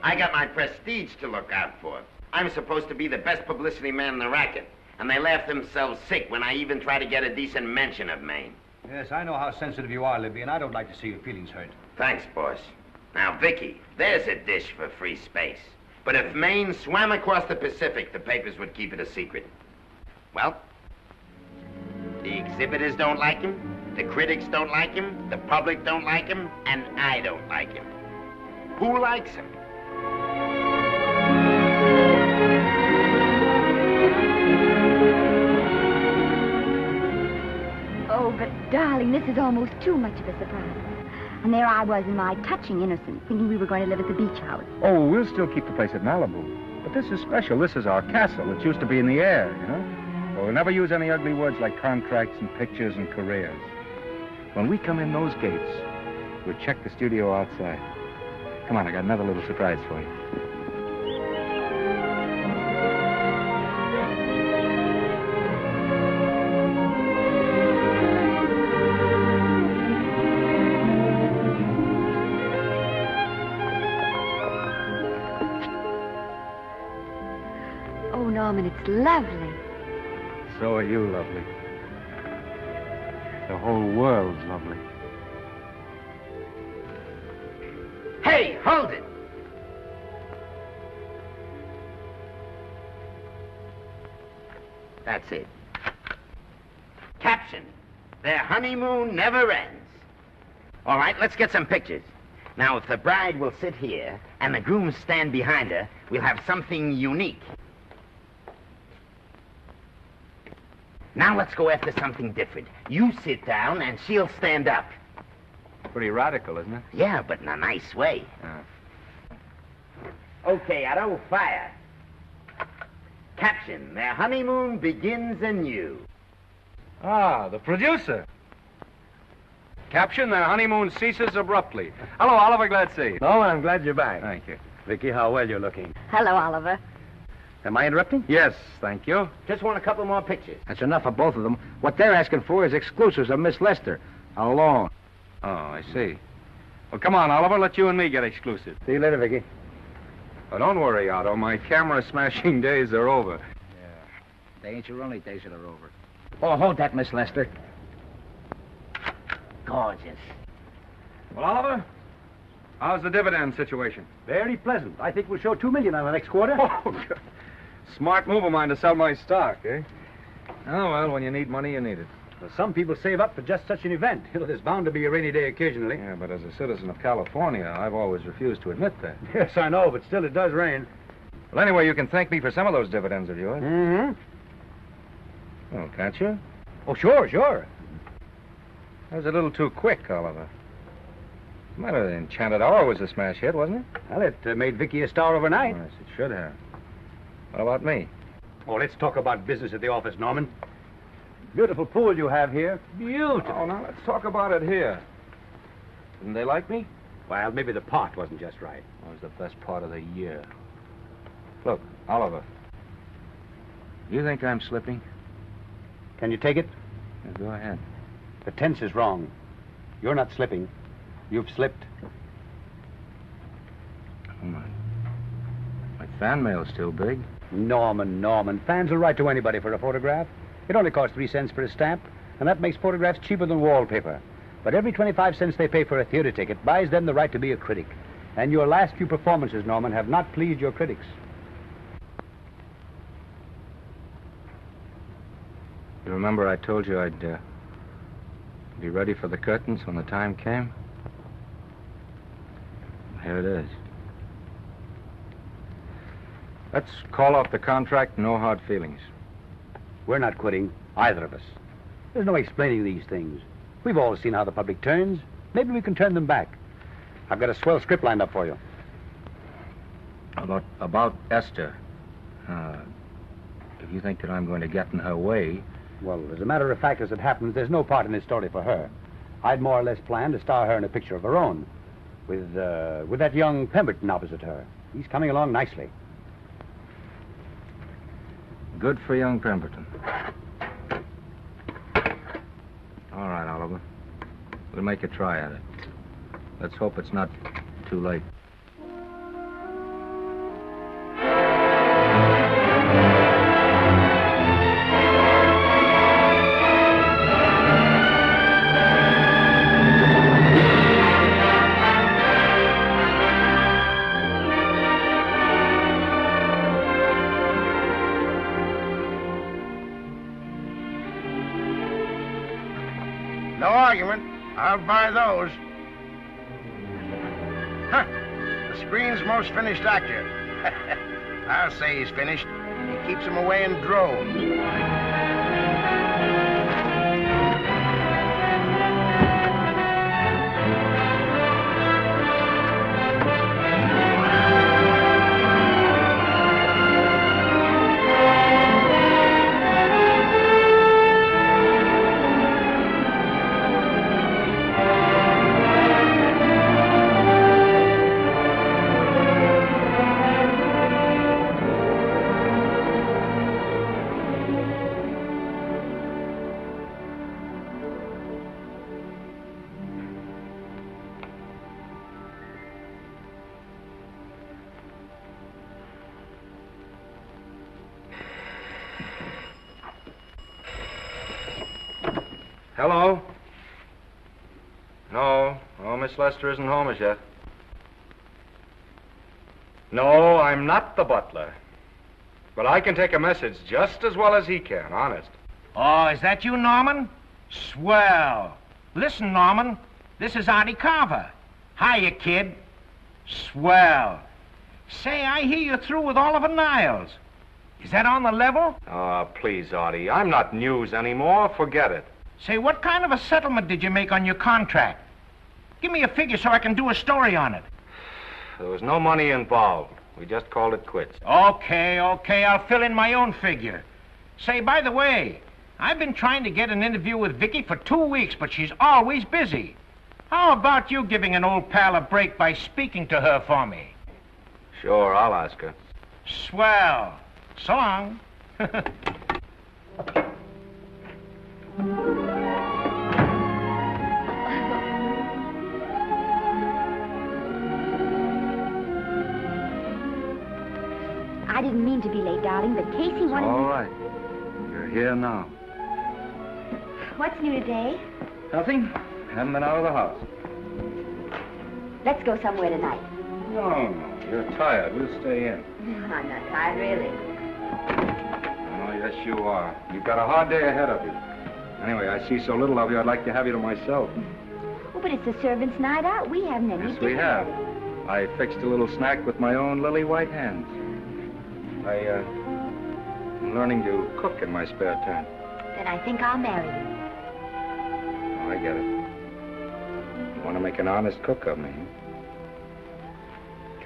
I got my prestige to look out for. I'm supposed to be the best publicity man in the racket, and they laugh themselves sick when I even try to get a decent mention of Maine. Yes, I know how sensitive you are, Libby, and I don't like to see your feelings hurt. Thanks, boss. Now, Vicky, there's a dish for free space. But if Maine swam across the Pacific, the papers would keep it a secret. Well, the exhibitors don't like him, the critics don't like him, the public don't like him, and I don't like him. Who likes him? Oh, but darling, this is almost too much of a surprise. And there I was in my touching innocence, thinking we were going to live at the beach house. Oh, we'll still keep the place at Malibu. But this is special. This is our castle. It used to be in the air, you know? Well, we'll never use any ugly words like contracts and pictures and careers. When we come in those gates, we'll check the studio outside. Come on, I got another little surprise for you. Oh, Norman, it's lovely. So are you lovely. The whole world's lovely. Hey, hold it! That's it. Caption: Their honeymoon never ends. All right, let's get some pictures. Now, if the bride will sit here and the groom stand behind her, we'll have something unique. Now let's go after something different. You sit down and she'll stand up. Pretty radical, isn't it? Yeah, but in a nice way. Okay, Otto, fire. Caption, their honeymoon begins anew. Ah, the producer. Caption, their honeymoon ceases abruptly. Hello, Oliver, glad to see you. No, I'm glad you're back. Thank you. Vicky, how well you're looking. Hello, Oliver. Am I interrupting? Yes, thank you. Just want a couple more pictures. That's enough of both of them. What they're asking for is exclusives of Miss Lester. Alone. Oh, I see. Well, come on, Oliver, let you and me get exclusive. See you later, Vicky. Oh, don't worry, Otto. My camera smashing days are over. Yeah. They ain't your only days that are over. Oh, hold that, Miss Lester. Gorgeous. Well, Oliver, how's the dividend situation? Very pleasant. I think we'll show $2 million on the next quarter. Oh, smart move of mine to sell my stock, eh? Oh, well, when you need money, you need it. Well, some people save up for just such an event. You know, there's bound to be a rainy day occasionally. Yeah, but as a citizen of California, I've always refused to admit that. Yes, I know, but still it does rain. Well, anyway, you can thank me for some of those dividends of yours. Mm-hmm. Oh, can't you? Oh, sure. That was a little too quick, Oliver. Might have Enchanted Hour was a smash hit, wasn't it? Well, it made Vicky a star overnight. Yes, it should have. What about me? Oh, let's talk about business at the office, Norman. Beautiful pool you have here. Beautiful. Oh, now let's talk about it here. Didn't they like me? Well, maybe the part wasn't just right. It was the best part of the year. Look, Oliver. Do you think I'm slipping? Can you take it? Yeah, go ahead. The tense is wrong. You're not slipping. You've slipped. Oh, my fan mail's still big. Norman. Fans will write to anybody for a photograph. It only costs 3 cents for a stamp, and that makes photographs cheaper than wallpaper. But every 25 cents they pay for a theater ticket buys them the right to be a critic. And your last few performances, Norman, have not pleased your critics. You remember I told you I'd be ready for the curtains when the time came? Here it is. Let's call off the contract, no hard feelings. We're not quitting, either of us. There's no explaining these things. We've all seen how the public turns. Maybe we can turn them back. I've got a swell script lined up for you. About Esther. If you think that I'm going to get in her way... Well, as a matter of fact, as it happens, there's no part in this story for her. I'd more or less planned to star her in a picture of her own, with that young Pemberton opposite her. He's coming along nicely. Good for young Pemberton. All right, Oliver. We'll make a try at it. Let's hope it's not too late. No argument. I'll buy those. Huh. The screen's most finished actor. I'll say he's finished. He keeps them away in droves. Hello? No. Oh, Miss Lester isn't home as yet. No, I'm not the butler. But I can take a message just as well as he can, honest. Oh, is that you, Norman? Swell. Listen, Norman, This is Artie Carver. Hiya, kid. Swell. Say, I hear you're through with Oliver Niles. Is that on the level? Oh, please, Artie. I'm not news anymore. Forget it. Say, what kind of a settlement did you make on your contract? Give me a figure so I can do a story on it. There was no money involved. We just called it quits. Okay, I'll fill in my own figure. Say, by the way, I've been trying to get an interview with Vicky for 2 weeks, but she's always busy. How about you giving an old pal a break by speaking to her for me? Sure, I'll ask her. Swell. So long. I didn't mean to be late, darling, but Casey wanted... All right. You're here now. What's new today? Nothing. Haven't been out of the house. Let's go somewhere tonight. No. You're tired. We'll stay in. I'm not tired, really. Oh, yes, you are. You've got a hard day ahead of you. Anyway, I see so little of you, I'd like to have you to myself. Oh, but it's the servants' night out. We haven't any Yes, we have. I fixed a little snack with my own lily white hands. I'm learning to cook in my spare time. Then I think I'll marry you. Oh, I get it. You want to make an honest cook of me, huh?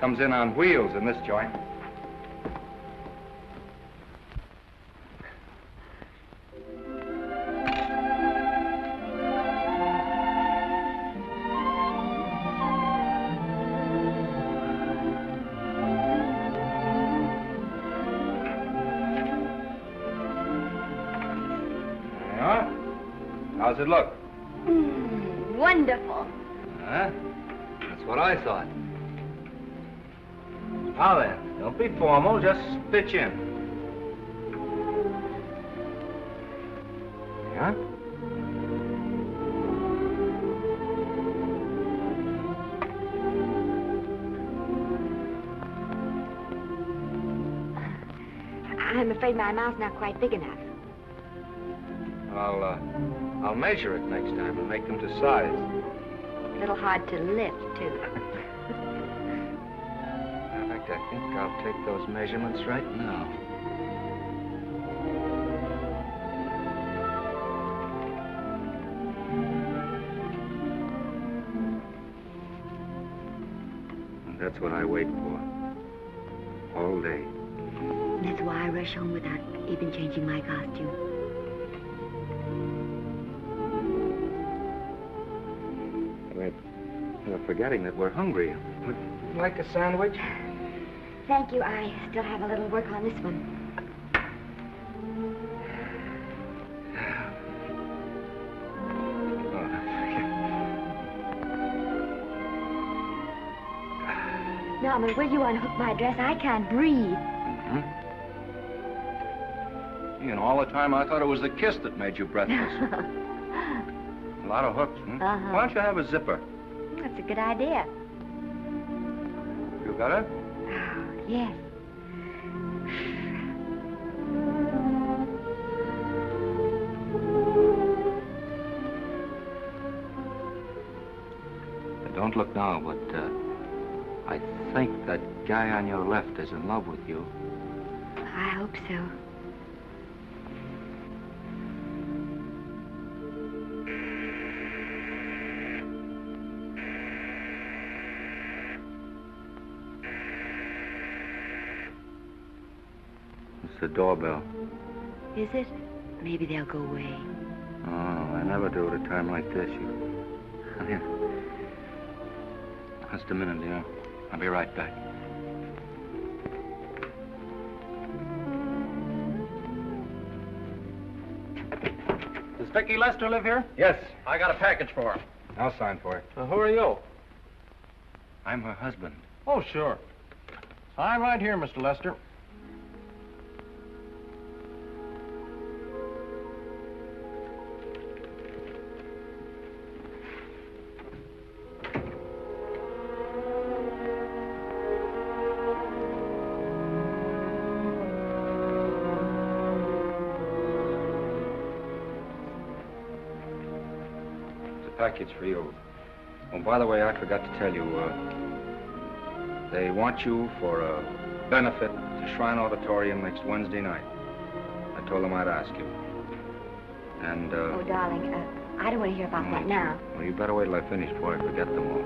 Comes in on wheels in this joint. Yeah? How's it look? Wonderful. Huh? That's what I thought. Now then, don't be formal, just pitch in. Yeah? I'm afraid my mouth's not quite big enough. I'll measure it next time and make them to size. A little hard to lift, too. In fact, I think I'll take those measurements right now. And that's what I wait for. All day. That's why I rush home without even changing my costume. We're forgetting that we're hungry. Would you like a sandwich? Thank you. I still have a little work on this one. Norman, will you unhook my dress? I can't breathe. You know, all the time I thought it was the kiss that made you breathless. A lot of hooks, huh? Uh-huh. Why don't you have a zipper? That's a good idea. You got it? Yes. Don't look now, but I think that guy on your left is in love with you. I hope so. It's the doorbell. Is it? Maybe they'll go away. Oh, I never do at a time like this. Here. Just a minute, dear. I'll be right back. Does Vicky Lester live here? Yes. I got a package for her. I'll sign for it. Who are you? I'm her husband. Oh, sure. Sign right here, Mr. Lester. Package for you. Oh, by the way, I forgot to tell you, they want you for a benefit to Shrine Auditorium next Wednesday night. I told them I'd ask you. And, Oh, darling, I don't want to hear about that now. Well, you better wait till I finish before I forget them all.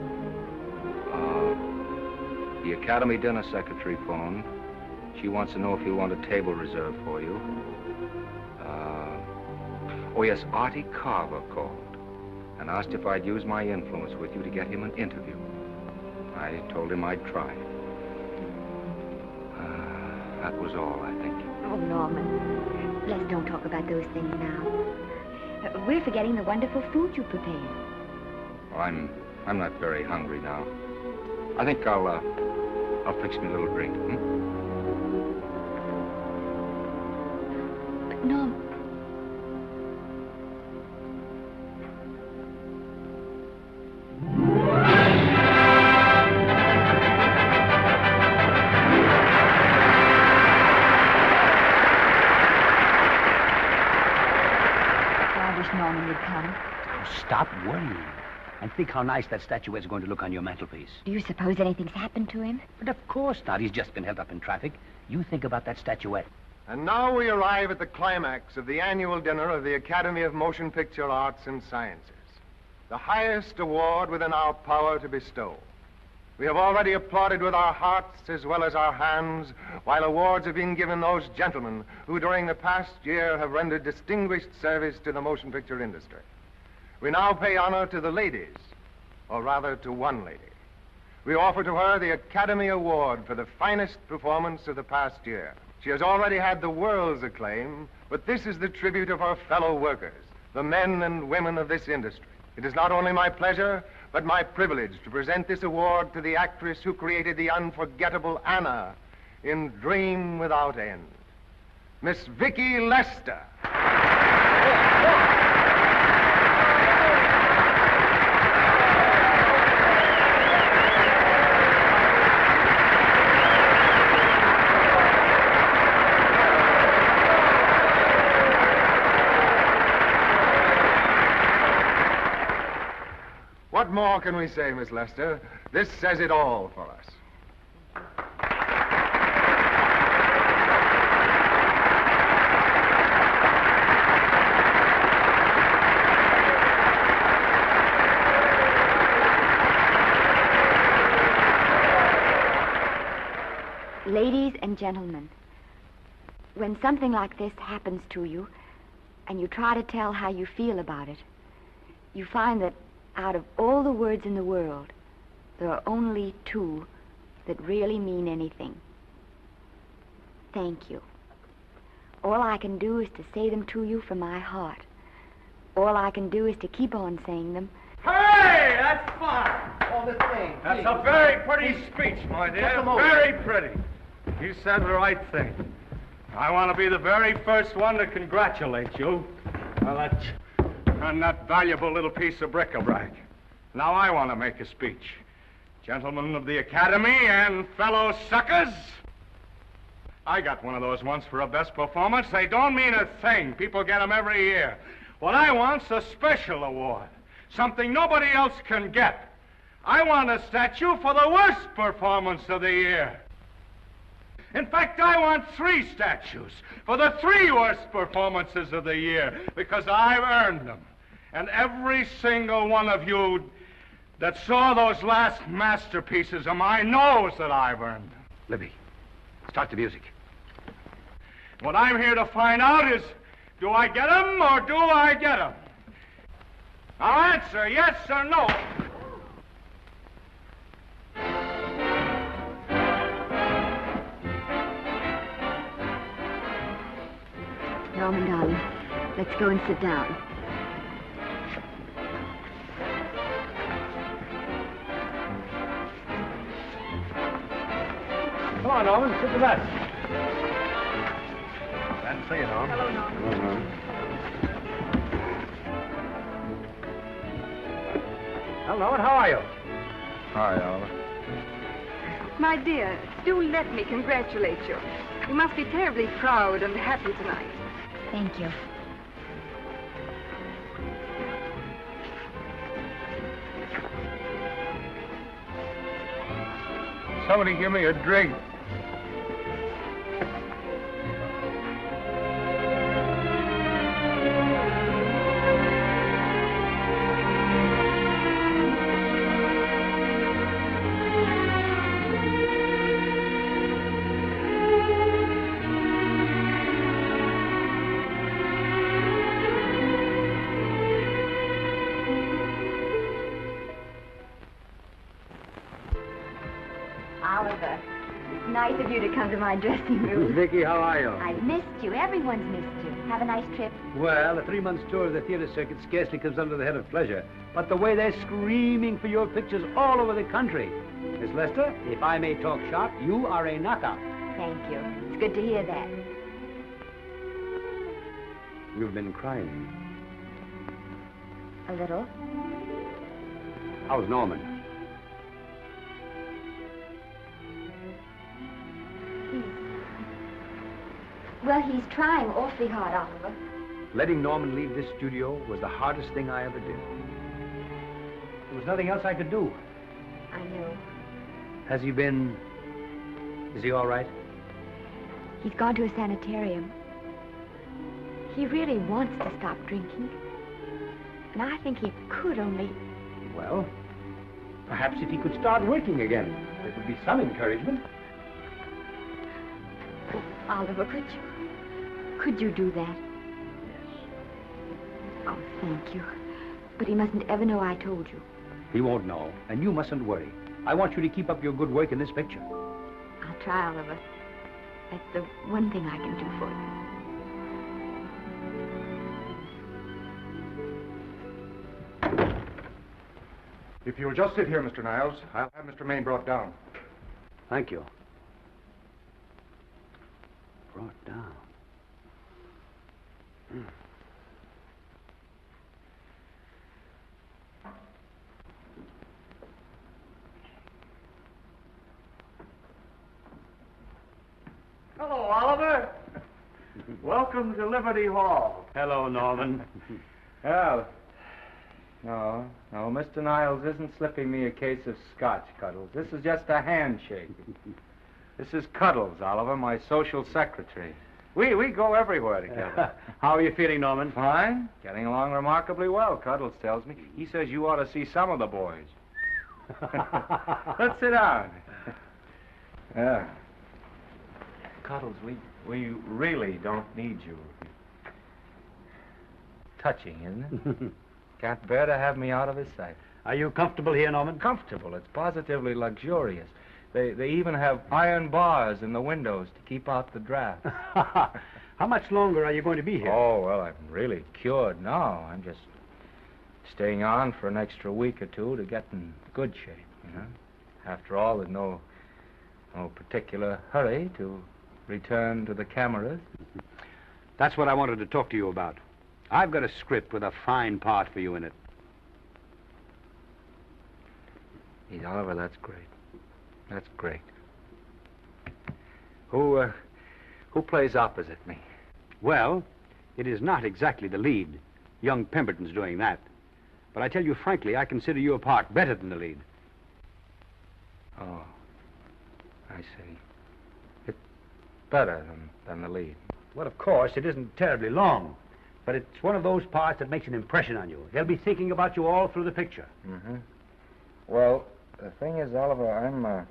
The Academy dinner secretary phoned. She wants to know if you want a table reserved for you. Oh, yes, Artie Carver called and asked if I'd use my influence with you to get him an interview. I told him I'd try. That was all, I think. Oh, Norman, let's don't talk about those things now. We're forgetting the wonderful food you prepared. Well, I'm not very hungry now. I think I'll fix me a little drink, But, Norm... Norman would come. Oh, stop worrying. And think how nice that statuette's going to look on your mantelpiece. Do you suppose anything's happened to him? But of course not. He's just been held up in traffic. You think about that statuette. And now we arrive at the climax of the annual dinner of the Academy of Motion Picture Arts and Sciences. The highest award within our power to bestow. We have already applauded with our hearts as well as our hands, while awards have been given those gentlemen who during the past year have rendered distinguished service to the motion picture industry. We now pay honor to the ladies, or rather to one lady. We offer to her the Academy Award for the finest performance of the past year. She has already had the world's acclaim, but this is the tribute of her fellow workers, the men and women of this industry. It is not only my pleasure, but my privilege to present this award to the actress who created the unforgettable Anna in Dream Without End, Miss Vicki Lester. What more can we say, Miss Lester? This says it all for us. Ladies and gentlemen, when something like this happens to you, and you try to tell how you feel about it, you find that out of all the words in the world, there are only two that really mean anything. Thank you. All I can do is to say them to you from my heart. All I can do is to keep on saying them. Hey, that's fine. Oh, this thing. That's a very pretty speech, my dear. Very pretty. You said the right thing. I want to be the very first one to congratulate you on that valuable little piece of bric-a-brac. Now I want to make a speech. Gentlemen of the Academy and fellow suckers, I got one of those once for a best performance. They don't mean a thing. People get them every year. What I want's a special award, something nobody else can get. I want a statue for the worst performance of the year. In fact, I want 3 statues for the 3 worst performances of the year, because I've earned them. And every single one of you that saw those last masterpieces of mine knows that I've earned them. Libby, start the music. What I'm here to find out is, do I get them or do I get them? Now answer yes or no. Norman, darling, let's go and sit down. Come on, Norman, sit to that. Glad to see you, Norman. Hello, Norman. Hello, Norman. Well, Norman, how are you? Hi, Oliver. My dear, do let me congratulate you. You must be terribly proud and happy tonight. Thank you. Somebody give me a drink. Oliver, it's nice of you to come to my dressing room. Vicky, how are you? I've missed you. Everyone's missed you. Have a nice trip. Well, a 3-month tour of the theater circuit scarcely comes under the head of pleasure. But the way they're screaming for your pictures all over the country. Miss Lester, if I may talk shop, you are a knockout. Thank you. It's good to hear that. You've been crying. A little. How's Norman? Well, he's trying awfully hard, Oliver. Letting Norman leave this studio was the hardest thing I ever did. There was nothing else I could do. I know. Has he been... Is he all right? He's gone to a sanitarium. He really wants to stop drinking. And I think he could only... Well, perhaps if he could start working again, there would be some encouragement. Oh, Oliver, could you do that? Yes. Oh, thank you. But he mustn't ever know I told you. He won't know, and you mustn't worry. I want you to keep up your good work in this picture. I'll try, Oliver. That's the one thing I can do for you. If you'll just sit here, Mr. Niles, I'll have Mr. Maine brought down. Thank you. Brought down. Hello, Oliver. Welcome to Liberty Hall. Hello, Norman. Well, no, Mr. Niles isn't slipping me a case of scotch, Cuddles. This is just a handshake. This is Cuddles, Oliver, my social secretary. We go everywhere together. How are you feeling, Norman? Fine. Getting along remarkably well, Cuddles tells me. He says you ought to see some of the boys. Let's sit down. Yeah. Cuddles, we really don't need you. Touching, isn't it? Can't bear to have me out of his sight. Are you comfortable here, Norman? Comfortable. It's positively luxurious. They even have iron bars in the windows to keep out the draft. How much longer are you going to be here? Oh, well, I'm really cured now. I'm just staying on for an extra week or two to get in good shape, you know. After all, there's no particular hurry to return to the cameras. That's what I wanted to talk to you about. I've got a script with a fine part for you in it. Gee, Oliver, that's great. That's great. Who plays opposite me? Well, it is not exactly the lead. Young Pemberton's doing that. But I tell you frankly, I consider your part better than the lead. Oh, I see. It's better than the lead. Well, of course, it isn't terribly long. But it's one of those parts that makes an impression on you. They'll be thinking about you all through the picture. Mm-hmm. Well, the thing is, Oliver, I'm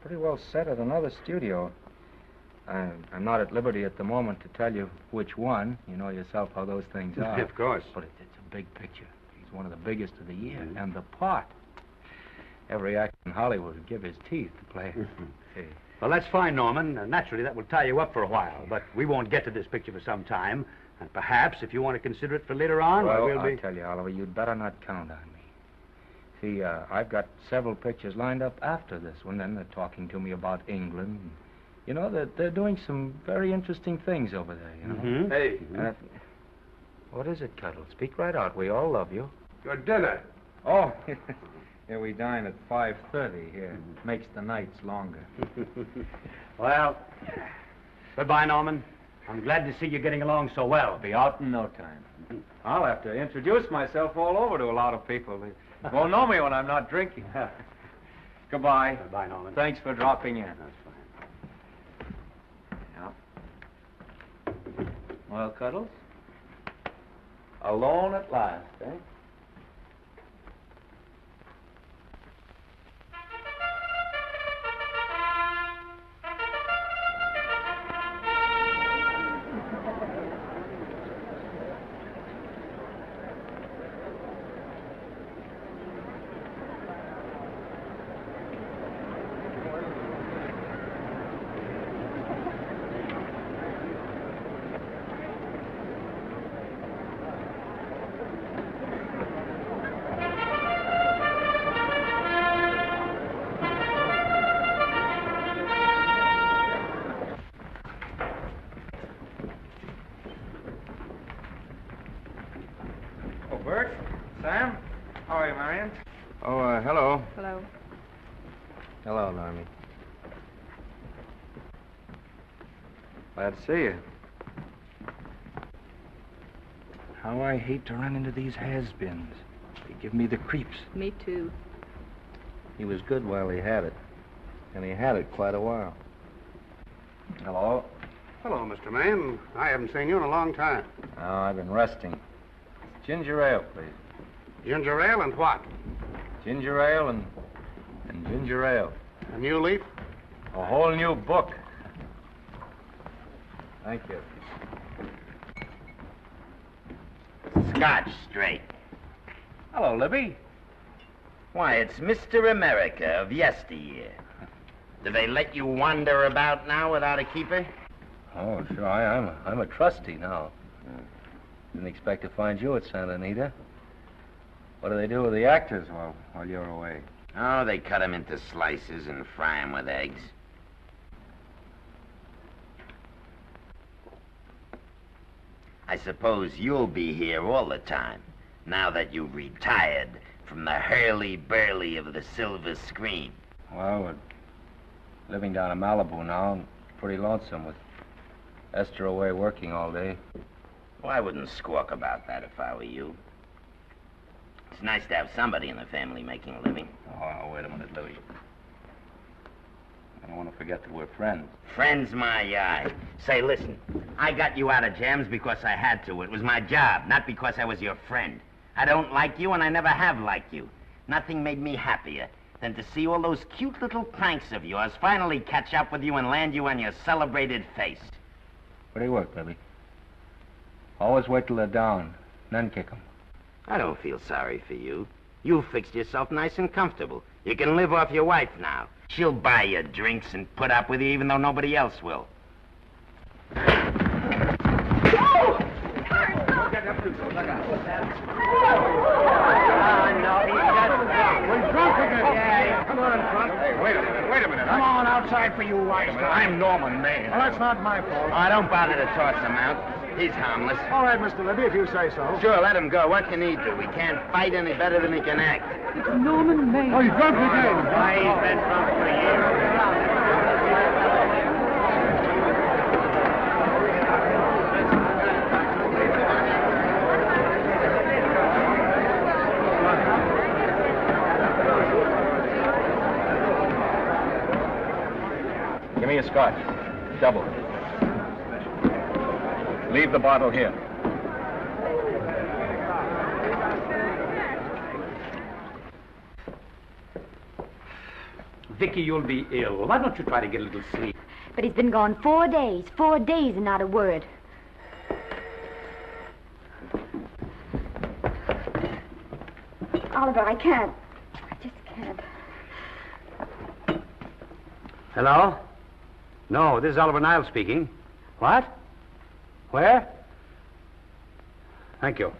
pretty well set at another studio. I'm not at liberty at the moment to tell you which one. You know yourself how those things are. Of course. But it's a big picture. He's one of the biggest of the year. Mm-hmm. And the part. Every actor in Hollywood would give his teeth to play. See. Well, that's fine, Norman. Naturally, that will tie you up for a while. But we won't get to this picture for some time. And perhaps, if you want to consider it for later on, well, we'll be... I'll tell you, Oliver, you'd better not count on me. See, I've got several pictures lined up after this one, and they're talking to me about England. You know, they're doing some very interesting things over there, you know. Mm-hmm. Hey. What is it, Cuddle? Speak right out. We all love you. Your dinner. Oh, yeah, we dine at 5:30 here. Makes the nights longer. Well, goodbye, Norman. I'm glad to see you getting along so well. Be out in no time. I'll have to introduce myself all over to a lot of people. They won't know me when I'm not drinking. Goodbye. Bye, Norman. Thanks for dropping in. That's fine. Yeah. Well, Cuddles? Alone at last, eh? Sam? How are you, Marion? Oh, hello. Hello. Hello, Normie. Glad to see you. How I hate to run into these has-beens. They give me the creeps. Me too. He was good while he had it. And he had it quite a while. Hello? Hello, Mr. Maine. I haven't seen you in a long time. Oh, I've been resting. Ginger ale, please. Ginger ale and what? Ginger ale and ginger ale. A new leaf? A whole new book. Thank you. Scotch straight. Hello, Libby. Why, it's Mr. America of yesteryear. Do they let you wander about now without a keeper? Oh, sure. I'm a trustee now. Didn't expect to find you at Santa Anita. What do they do with the actors while you're away? Oh, they cut them into slices and fry them with eggs. I suppose you'll be here all the time, now that you've retired from the hurly-burly of the silver screen. Well, we're living down in Malibu now. Pretty lonesome with Esther away working all day. Well, I wouldn't squawk about that if I were you. It's nice to have somebody in the family making a living. Oh, wait a minute, Louis. I don't want to forget that we're friends. Friends, my eye. Say, listen, I got you out of jams because I had to. It was my job, not because I was your friend. I don't like you, and I never have liked you. Nothing made me happier than to see all those cute little pranks of yours finally catch up with you and land you on your celebrated face. Where do you work, baby? Always wait till they're down, then kick them. I don't feel sorry for you. You fixed yourself nice and comfortable. You can live off your wife now. She'll buy you drinks and put up with you even though nobody else will. We're drunk again. Yeah, come on, Front. Hey, wait a minute. Come on outside for you, wise guy. I'm Norman Maine. Well, that's not my fault. Oh, don't bother to toss him out. He's harmless. All right, Mr. Libby, if you say so. Sure, let him go. What can he do? He can't fight any better than he can act. It's Norman Maine. Oh, he's drunk again. Why, he's been drunk for years. Give me a scotch. Double. Leave the bottle here. Vicky, you'll be ill. Why don't you try to get a little sleep? But he's been gone 4 days. 4 days and not a word. Oliver, I can't. I just can't. Hello? No, this is Oliver Niles speaking. What? Where? Thank you.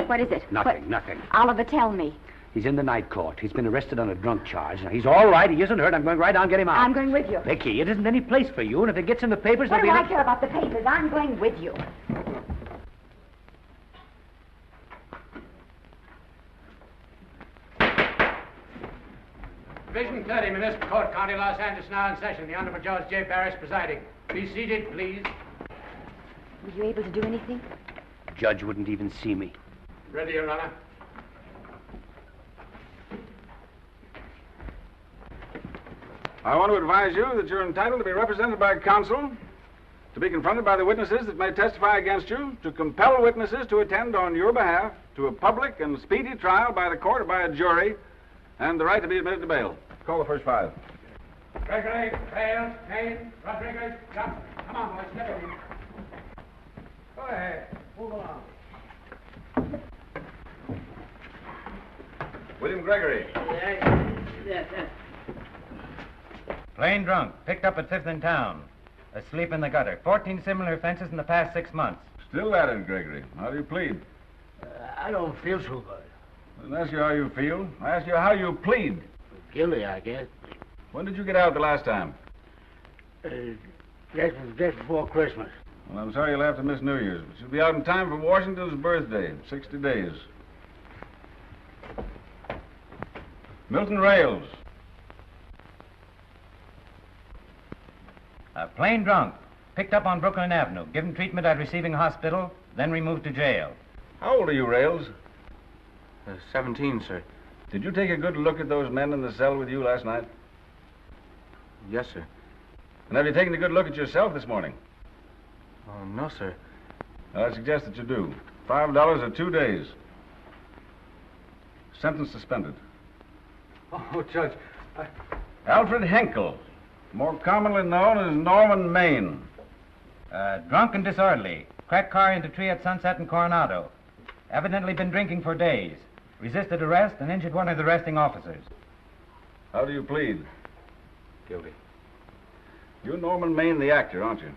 What is it? Nothing, nothing. Oliver, tell me. He's in the night court. He's been arrested on a drunk charge. Now, he's all right. He isn't hurt. I'm going right down and get him out. I'm going with you. Vicky, it isn't any place for you, and if it gets in the papers, What do there'll I be... care about the papers? I'm going with you. Division 30, Municipal Court, County, Los Angeles, now in session. The Honorable Judge J. Barris presiding. Be seated, please. Were you able to do anything? Judge wouldn't even see me. Ready, Your Honor. I want to advise you that you're entitled to be represented by counsel, to be confronted by the witnesses that may testify against you, to compel witnesses to attend on your behalf to a public and speedy trial by the court or by a jury, and the right to be admitted to bail. Call the first 5. Gregory, Bales, Kane, Rodriguez, Johnson. Come on, boys, step in. Go ahead. Move along. William Gregory. Yes. Plain drunk, picked up at 5th in town. Asleep in the gutter. 14 similar offenses in the past 6 months. Still at it, Gregory. How do you plead? I don't feel so good. I didn't ask you how you feel. I asked you how you plead. Guilty, I guess. When did you get out the last time? Just before Christmas. Well, I'm sorry you'll have to miss New Year's, but you'll be out in time for Washington's birthday, 60 days. Milton Rails. Plain drunk, picked up on Brooklyn Avenue, given treatment at receiving hospital, then removed to jail. How old are you, Rails? 17, sir. Did you take a good look at those men in the cell with you last night? Yes, sir. And have you taken a good look at yourself this morning? Oh, no, sir. I suggest that you do. $5 or 2 days. Sentence suspended. Oh, Judge, Alfred Henkel, more commonly known as Norman Maine. Drunk and disorderly. Cracked car into tree at Sunset and Coronado. Evidently been drinking for days. Resisted arrest and injured one of the arresting officers. How do you plead? Guilty. You're Norman Maine, the actor, aren't you?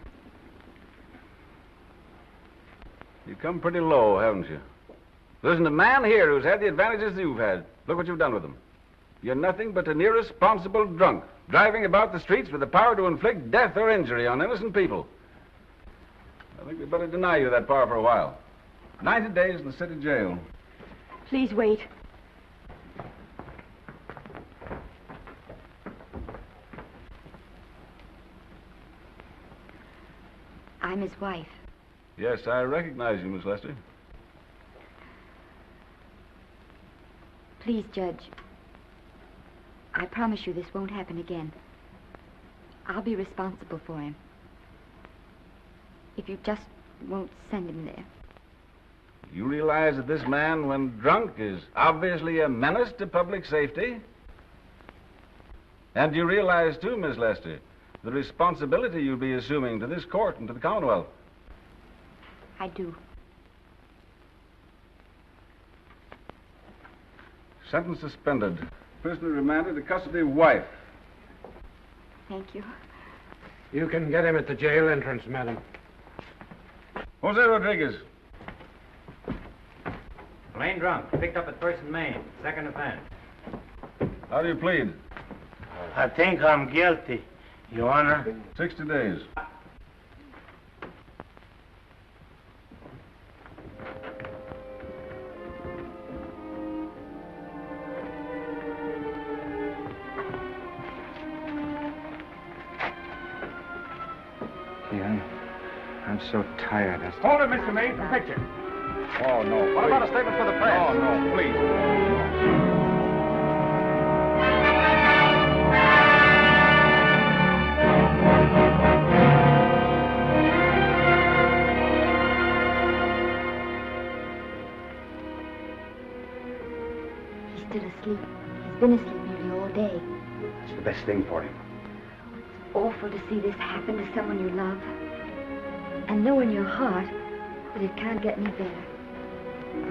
You've come pretty low, haven't you? There isn't a man here who's had the advantages you've had. Look what you've done with them. You're nothing but an irresponsible drunk, driving about the streets with the power to inflict death or injury on innocent people. I think we'd better deny you that power for a while. 90 days in the city jail. Please wait. I'm his wife. Yes, I recognize you, Miss Lester. Please, Judge. I promise you this won't happen again. I'll be responsible for him. If you just won't send him there. You realize that this man, when drunk, is obviously a menace to public safety? And you realize, too, Miss Lester, the responsibility you'll be assuming to this court and to the Commonwealth. I do. Sentence suspended. Prisoner remanded to custody of wife. Thank you. You can get him at the jail entrance, madam. Jose Rodriguez. Plain drunk, picked up at 1st and Main, 2nd offense. How do you plead? I think I'm guilty, Your Honor. 60 days. I'm so tired. Hold it, Mr. Maine, for picture. Oh, no. What about a statement for the press? Oh, no, please. He's still asleep. He's been asleep nearly all day. It's the best thing for him. It's awful to see this happen to someone you love. And know in your heart that it can't get any better.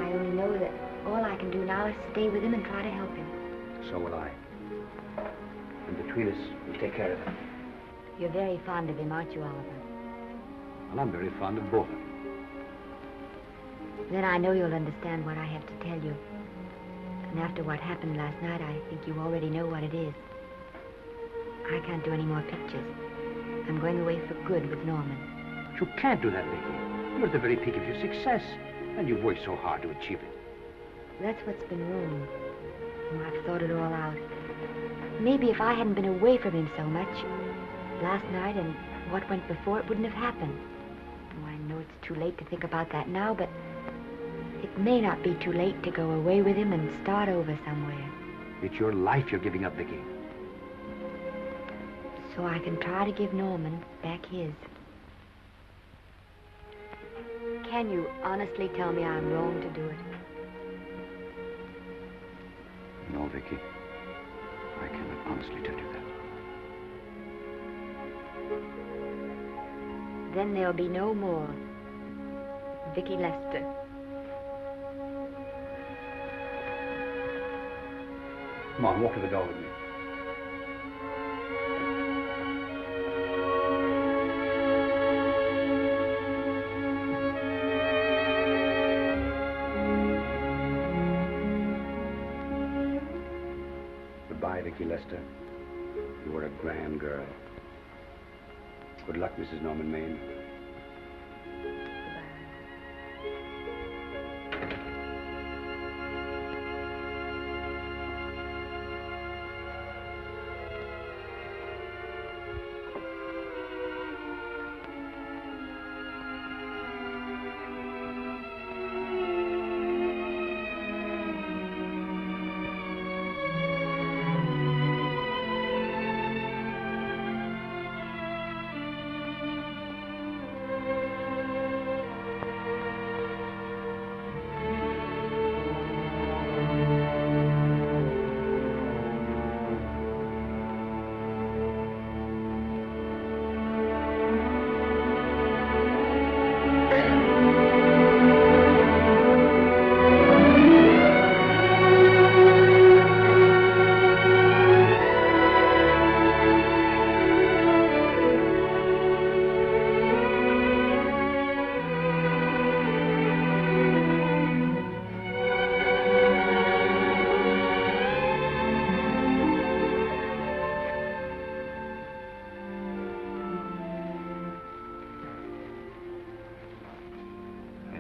I only know that all I can do now is stay with him and try to help him. So will I. And between us, we'll take care of him. You're very fond of him, aren't you, Oliver? And I'm very fond of both of them. Then I know you'll understand what I have to tell you. And after what happened last night, I think you already know what it is. I can't do any more pictures. I'm going away for good with Norman. But you can't do that, Vicky. You're at the very peak of your success. And you've worked so hard to achieve it. That's what's been wrong. Oh, I've thought it all out. Maybe if I hadn't been away from him so much, last night and what went before, it wouldn't have happened. Oh, I know it's too late to think about that now, but it may not be too late to go away with him and start over somewhere. It's your life you're giving up, Vicky. so I can try to give Norman back his. Can you honestly tell me I'm wrong to do it? No, Vicky. I cannot honestly tell you that. Then there'll be no more Vicky Lester. Come on, walk to the door with me. Goodbye, Vicky Lester. You were a grand girl. Good luck, Mrs. Norman Maine.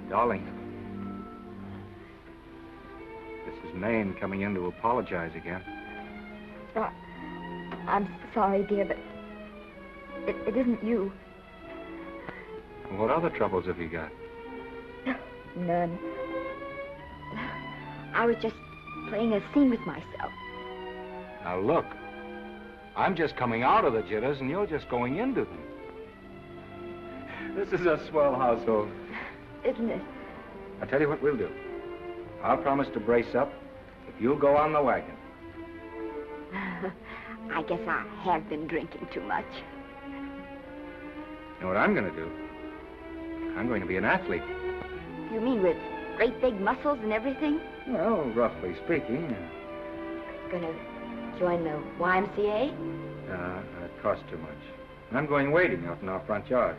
Darling, this is Maine coming in to apologize again. I'm sorry, dear, but it isn't you. What other troubles have you got? None. I was just playing a scene with myself. Now look, I'm just coming out of the jitters and you're just going into them. This is a swell household. Isn't it? I'll tell you what we'll do. I'll promise to brace up if you'll go on the wagon. I guess I have been drinking too much. You know what I'm going to do? I'm going to be an athlete. You mean with great big muscles and everything? Well, roughly speaking. Gonna join the YMCA? It costs too much. And I'm going wading out in our front yard.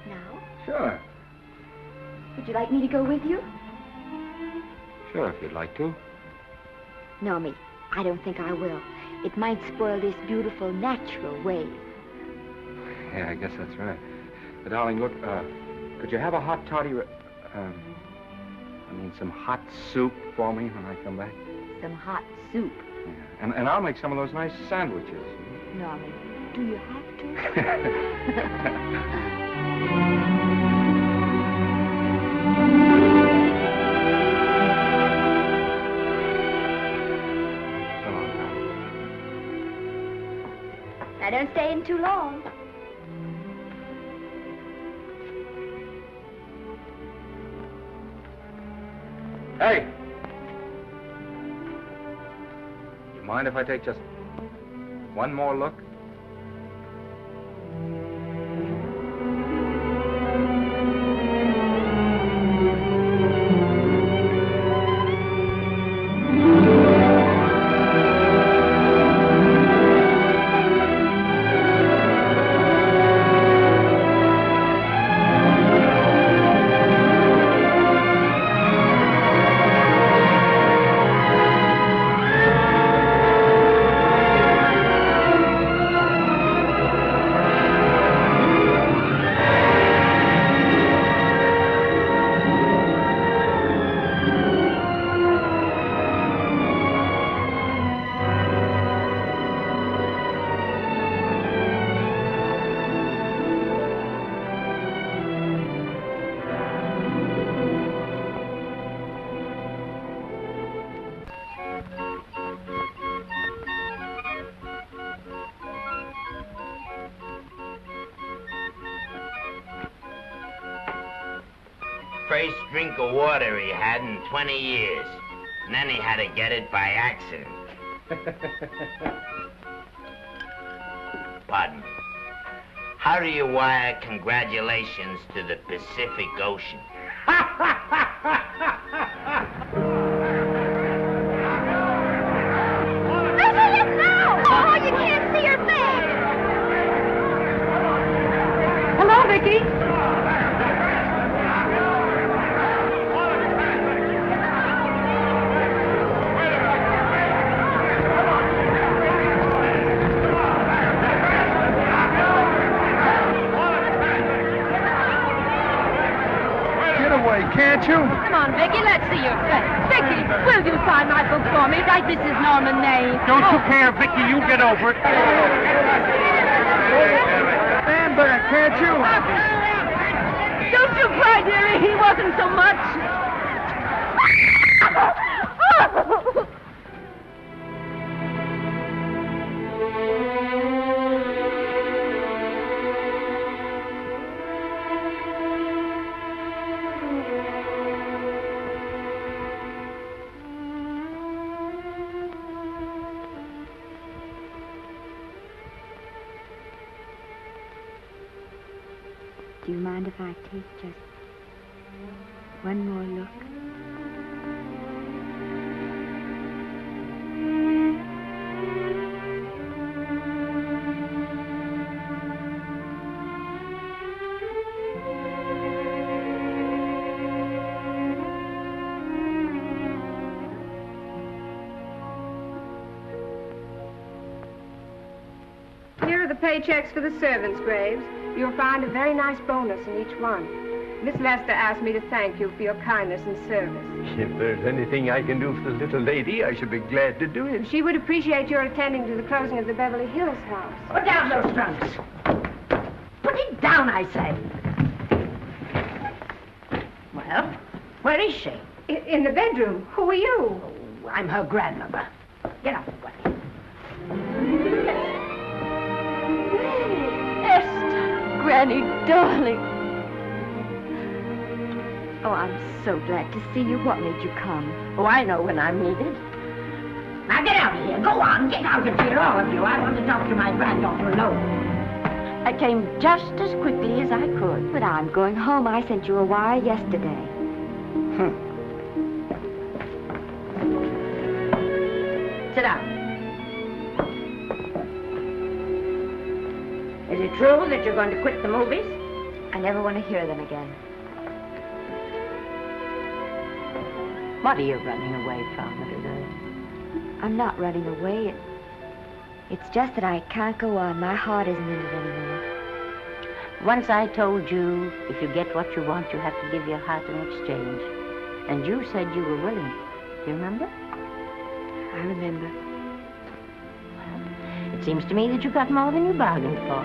Now? Sure. Would you like me to go with you? Sure, if you'd like to. No, me. I don't think I will. It might spoil this beautiful, natural wave. Yeah, I guess that's right. But, darling, look, could you have a hot toddy... some hot soup for me when I come back? Some hot soup? Yeah. And I'll make some of those nice sandwiches. Norman, do you have to? Now, don't stay in too long. Hey! You mind if I take just one more look? First drink of water he had in 20 years. And then he had to get it by accident. Pardon me. How do you wire congratulations to the Pacific Ocean? Oh, you can't see her face. Hello, Vicky. Can't you? Come on, Vicky, let's see your face. Vicky, will you sign my book for me? Write Mrs. Norman May. Don't you care, Vicky. You get over it. Stand back, can't you? Don't you cry, dearie. He wasn't so much. Do you mind if I take just one more look? Here are the paychecks for the servants' graves. You'll find a very nice bonus in each one. Miss Lester asked me to thank you for your kindness and service. If there's anything I can do for the little lady, I should be glad to do it. She would appreciate your attending to the closing of the Beverly Hills house. Put down those trunks. Put it down, I say. Well, where is she? In the bedroom. Who are you? Oh, I'm her grandmother. Get up, Granny. Granny, darling. Oh, I'm so glad to see you. What made you come? Oh, I know when I'm needed. Now get out of here. Go on, get out of here, all of you. I want to talk to my granddaughter alone. I came just as quickly as I could. But I'm going home. I sent you a wire yesterday. Sit down. Is it true that you're going to quit the movies? I never want to hear them again. What are you running away from, little girl? I'm not running away. It's just that I can't go on. My heart isn't in it anymore. Once I told you, if you get what you want, you have to give your heart in exchange. And you said you were willing. Do you remember? I remember. It seems to me that you got more than you bargained for.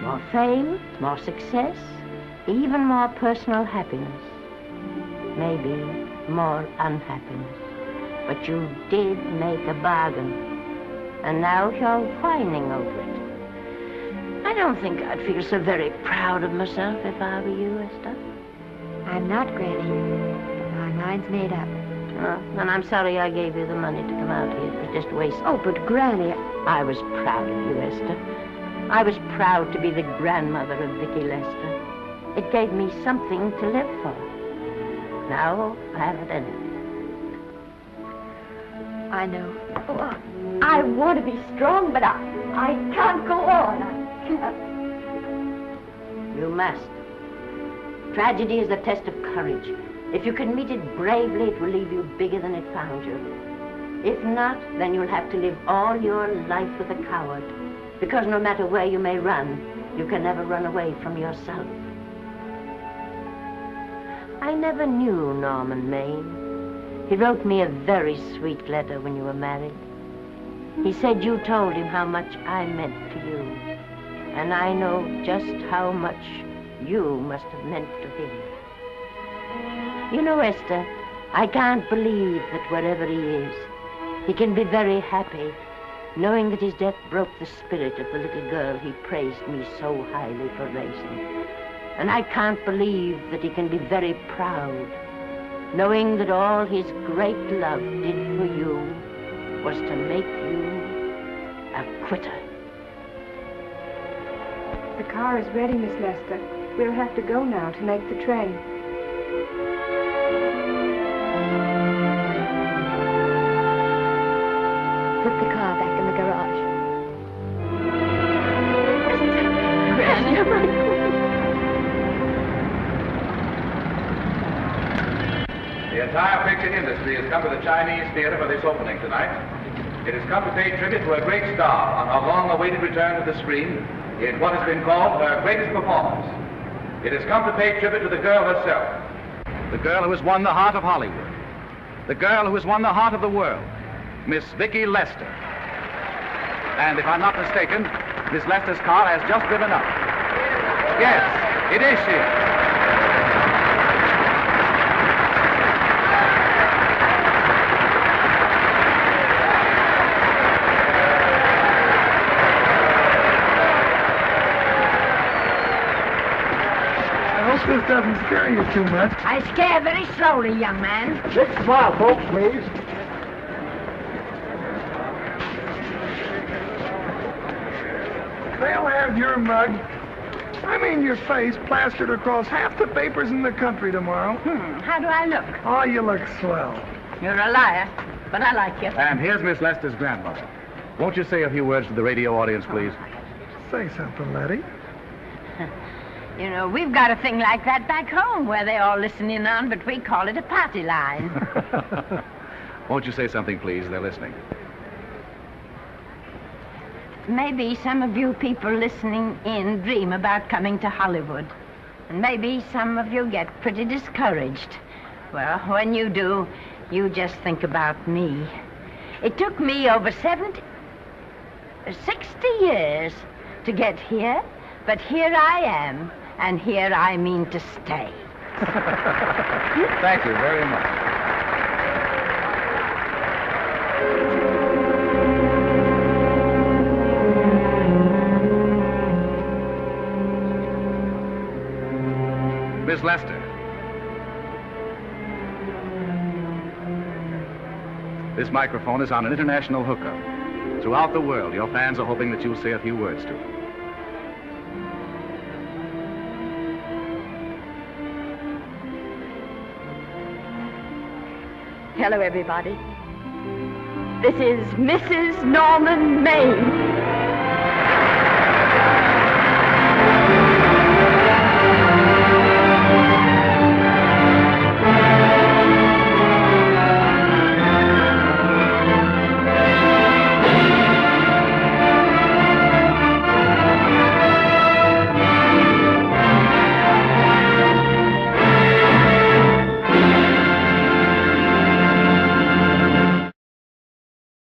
More fame, more success, even more personal happiness. Maybe more unhappiness. But you did make a bargain. And now you're whining over it. I don't think I'd feel so very proud of myself if I were you, Esther. I'm not, Granny. My mind's made up. Oh, and I'm sorry I gave you the money to come out here. It was just a waste. Oh, but Granny... I was proud of you, Esther. I was proud to be the grandmother of Vicky Lester. It gave me something to live for. Now I haven't any. I know. Oh, I want to be strong, but I can't go on. I can't. You must. Tragedy is a test of courage. If you can meet it bravely, it will leave you bigger than it found you. If not, then you'll have to live all your life with a coward. Because no matter where you may run, you can never run away from yourself. I never knew Norman Maine. He wrote me a very sweet letter when you were married. He said you told him how much I meant to you. And I know just how much you must have meant to him. You know, Esther, I can't believe that wherever he is, he can be very happy, knowing that his death broke the spirit of the little girl he praised me so highly for raising. And I can't believe that he can be very proud, knowing that all his great love did for you was to make you a quitter. The car is ready, Miss Lester. We'll have to go now to make the train. Put the car back in the garage. The entire picture industry has come to the Chinese theater for this opening tonight. It has come to pay tribute to a great star on her long-awaited return to the screen in what has been called her greatest performance. It has come to pay tribute to the girl herself. The girl who has won the heart of Hollywood. The girl who has won the heart of the world. Miss Vicki Lester. And if I'm not mistaken, Miss Lester's car has just driven up. Yes, it is she. This doesn't scare you too much. I scare very slowly, young man. Just smile, folks, please. They'll have your mug, I mean your face, plastered across half the papers in the country tomorrow. How do I look? Oh, you look swell. You're a liar, but I like you. And here's Miss Lester's grandmother. Won't you say a few words to the radio audience, please? Say something, Letty. You know, we've got a thing like that back home where they all listen in on, but we call it a party line. Won't you say something, please? They're listening. Maybe some of you people listening in dream about coming to Hollywood. And maybe some of you get pretty discouraged. Well, when you do, you just think about me. It took me over 60 years to get here, but here I am. And here I mean to stay. Thank you very much. Miss Lester. This microphone is on an international hookup. Throughout the world, your fans are hoping that you'll say a few words to them. Hello, everybody. This is Mrs. Norman Maine.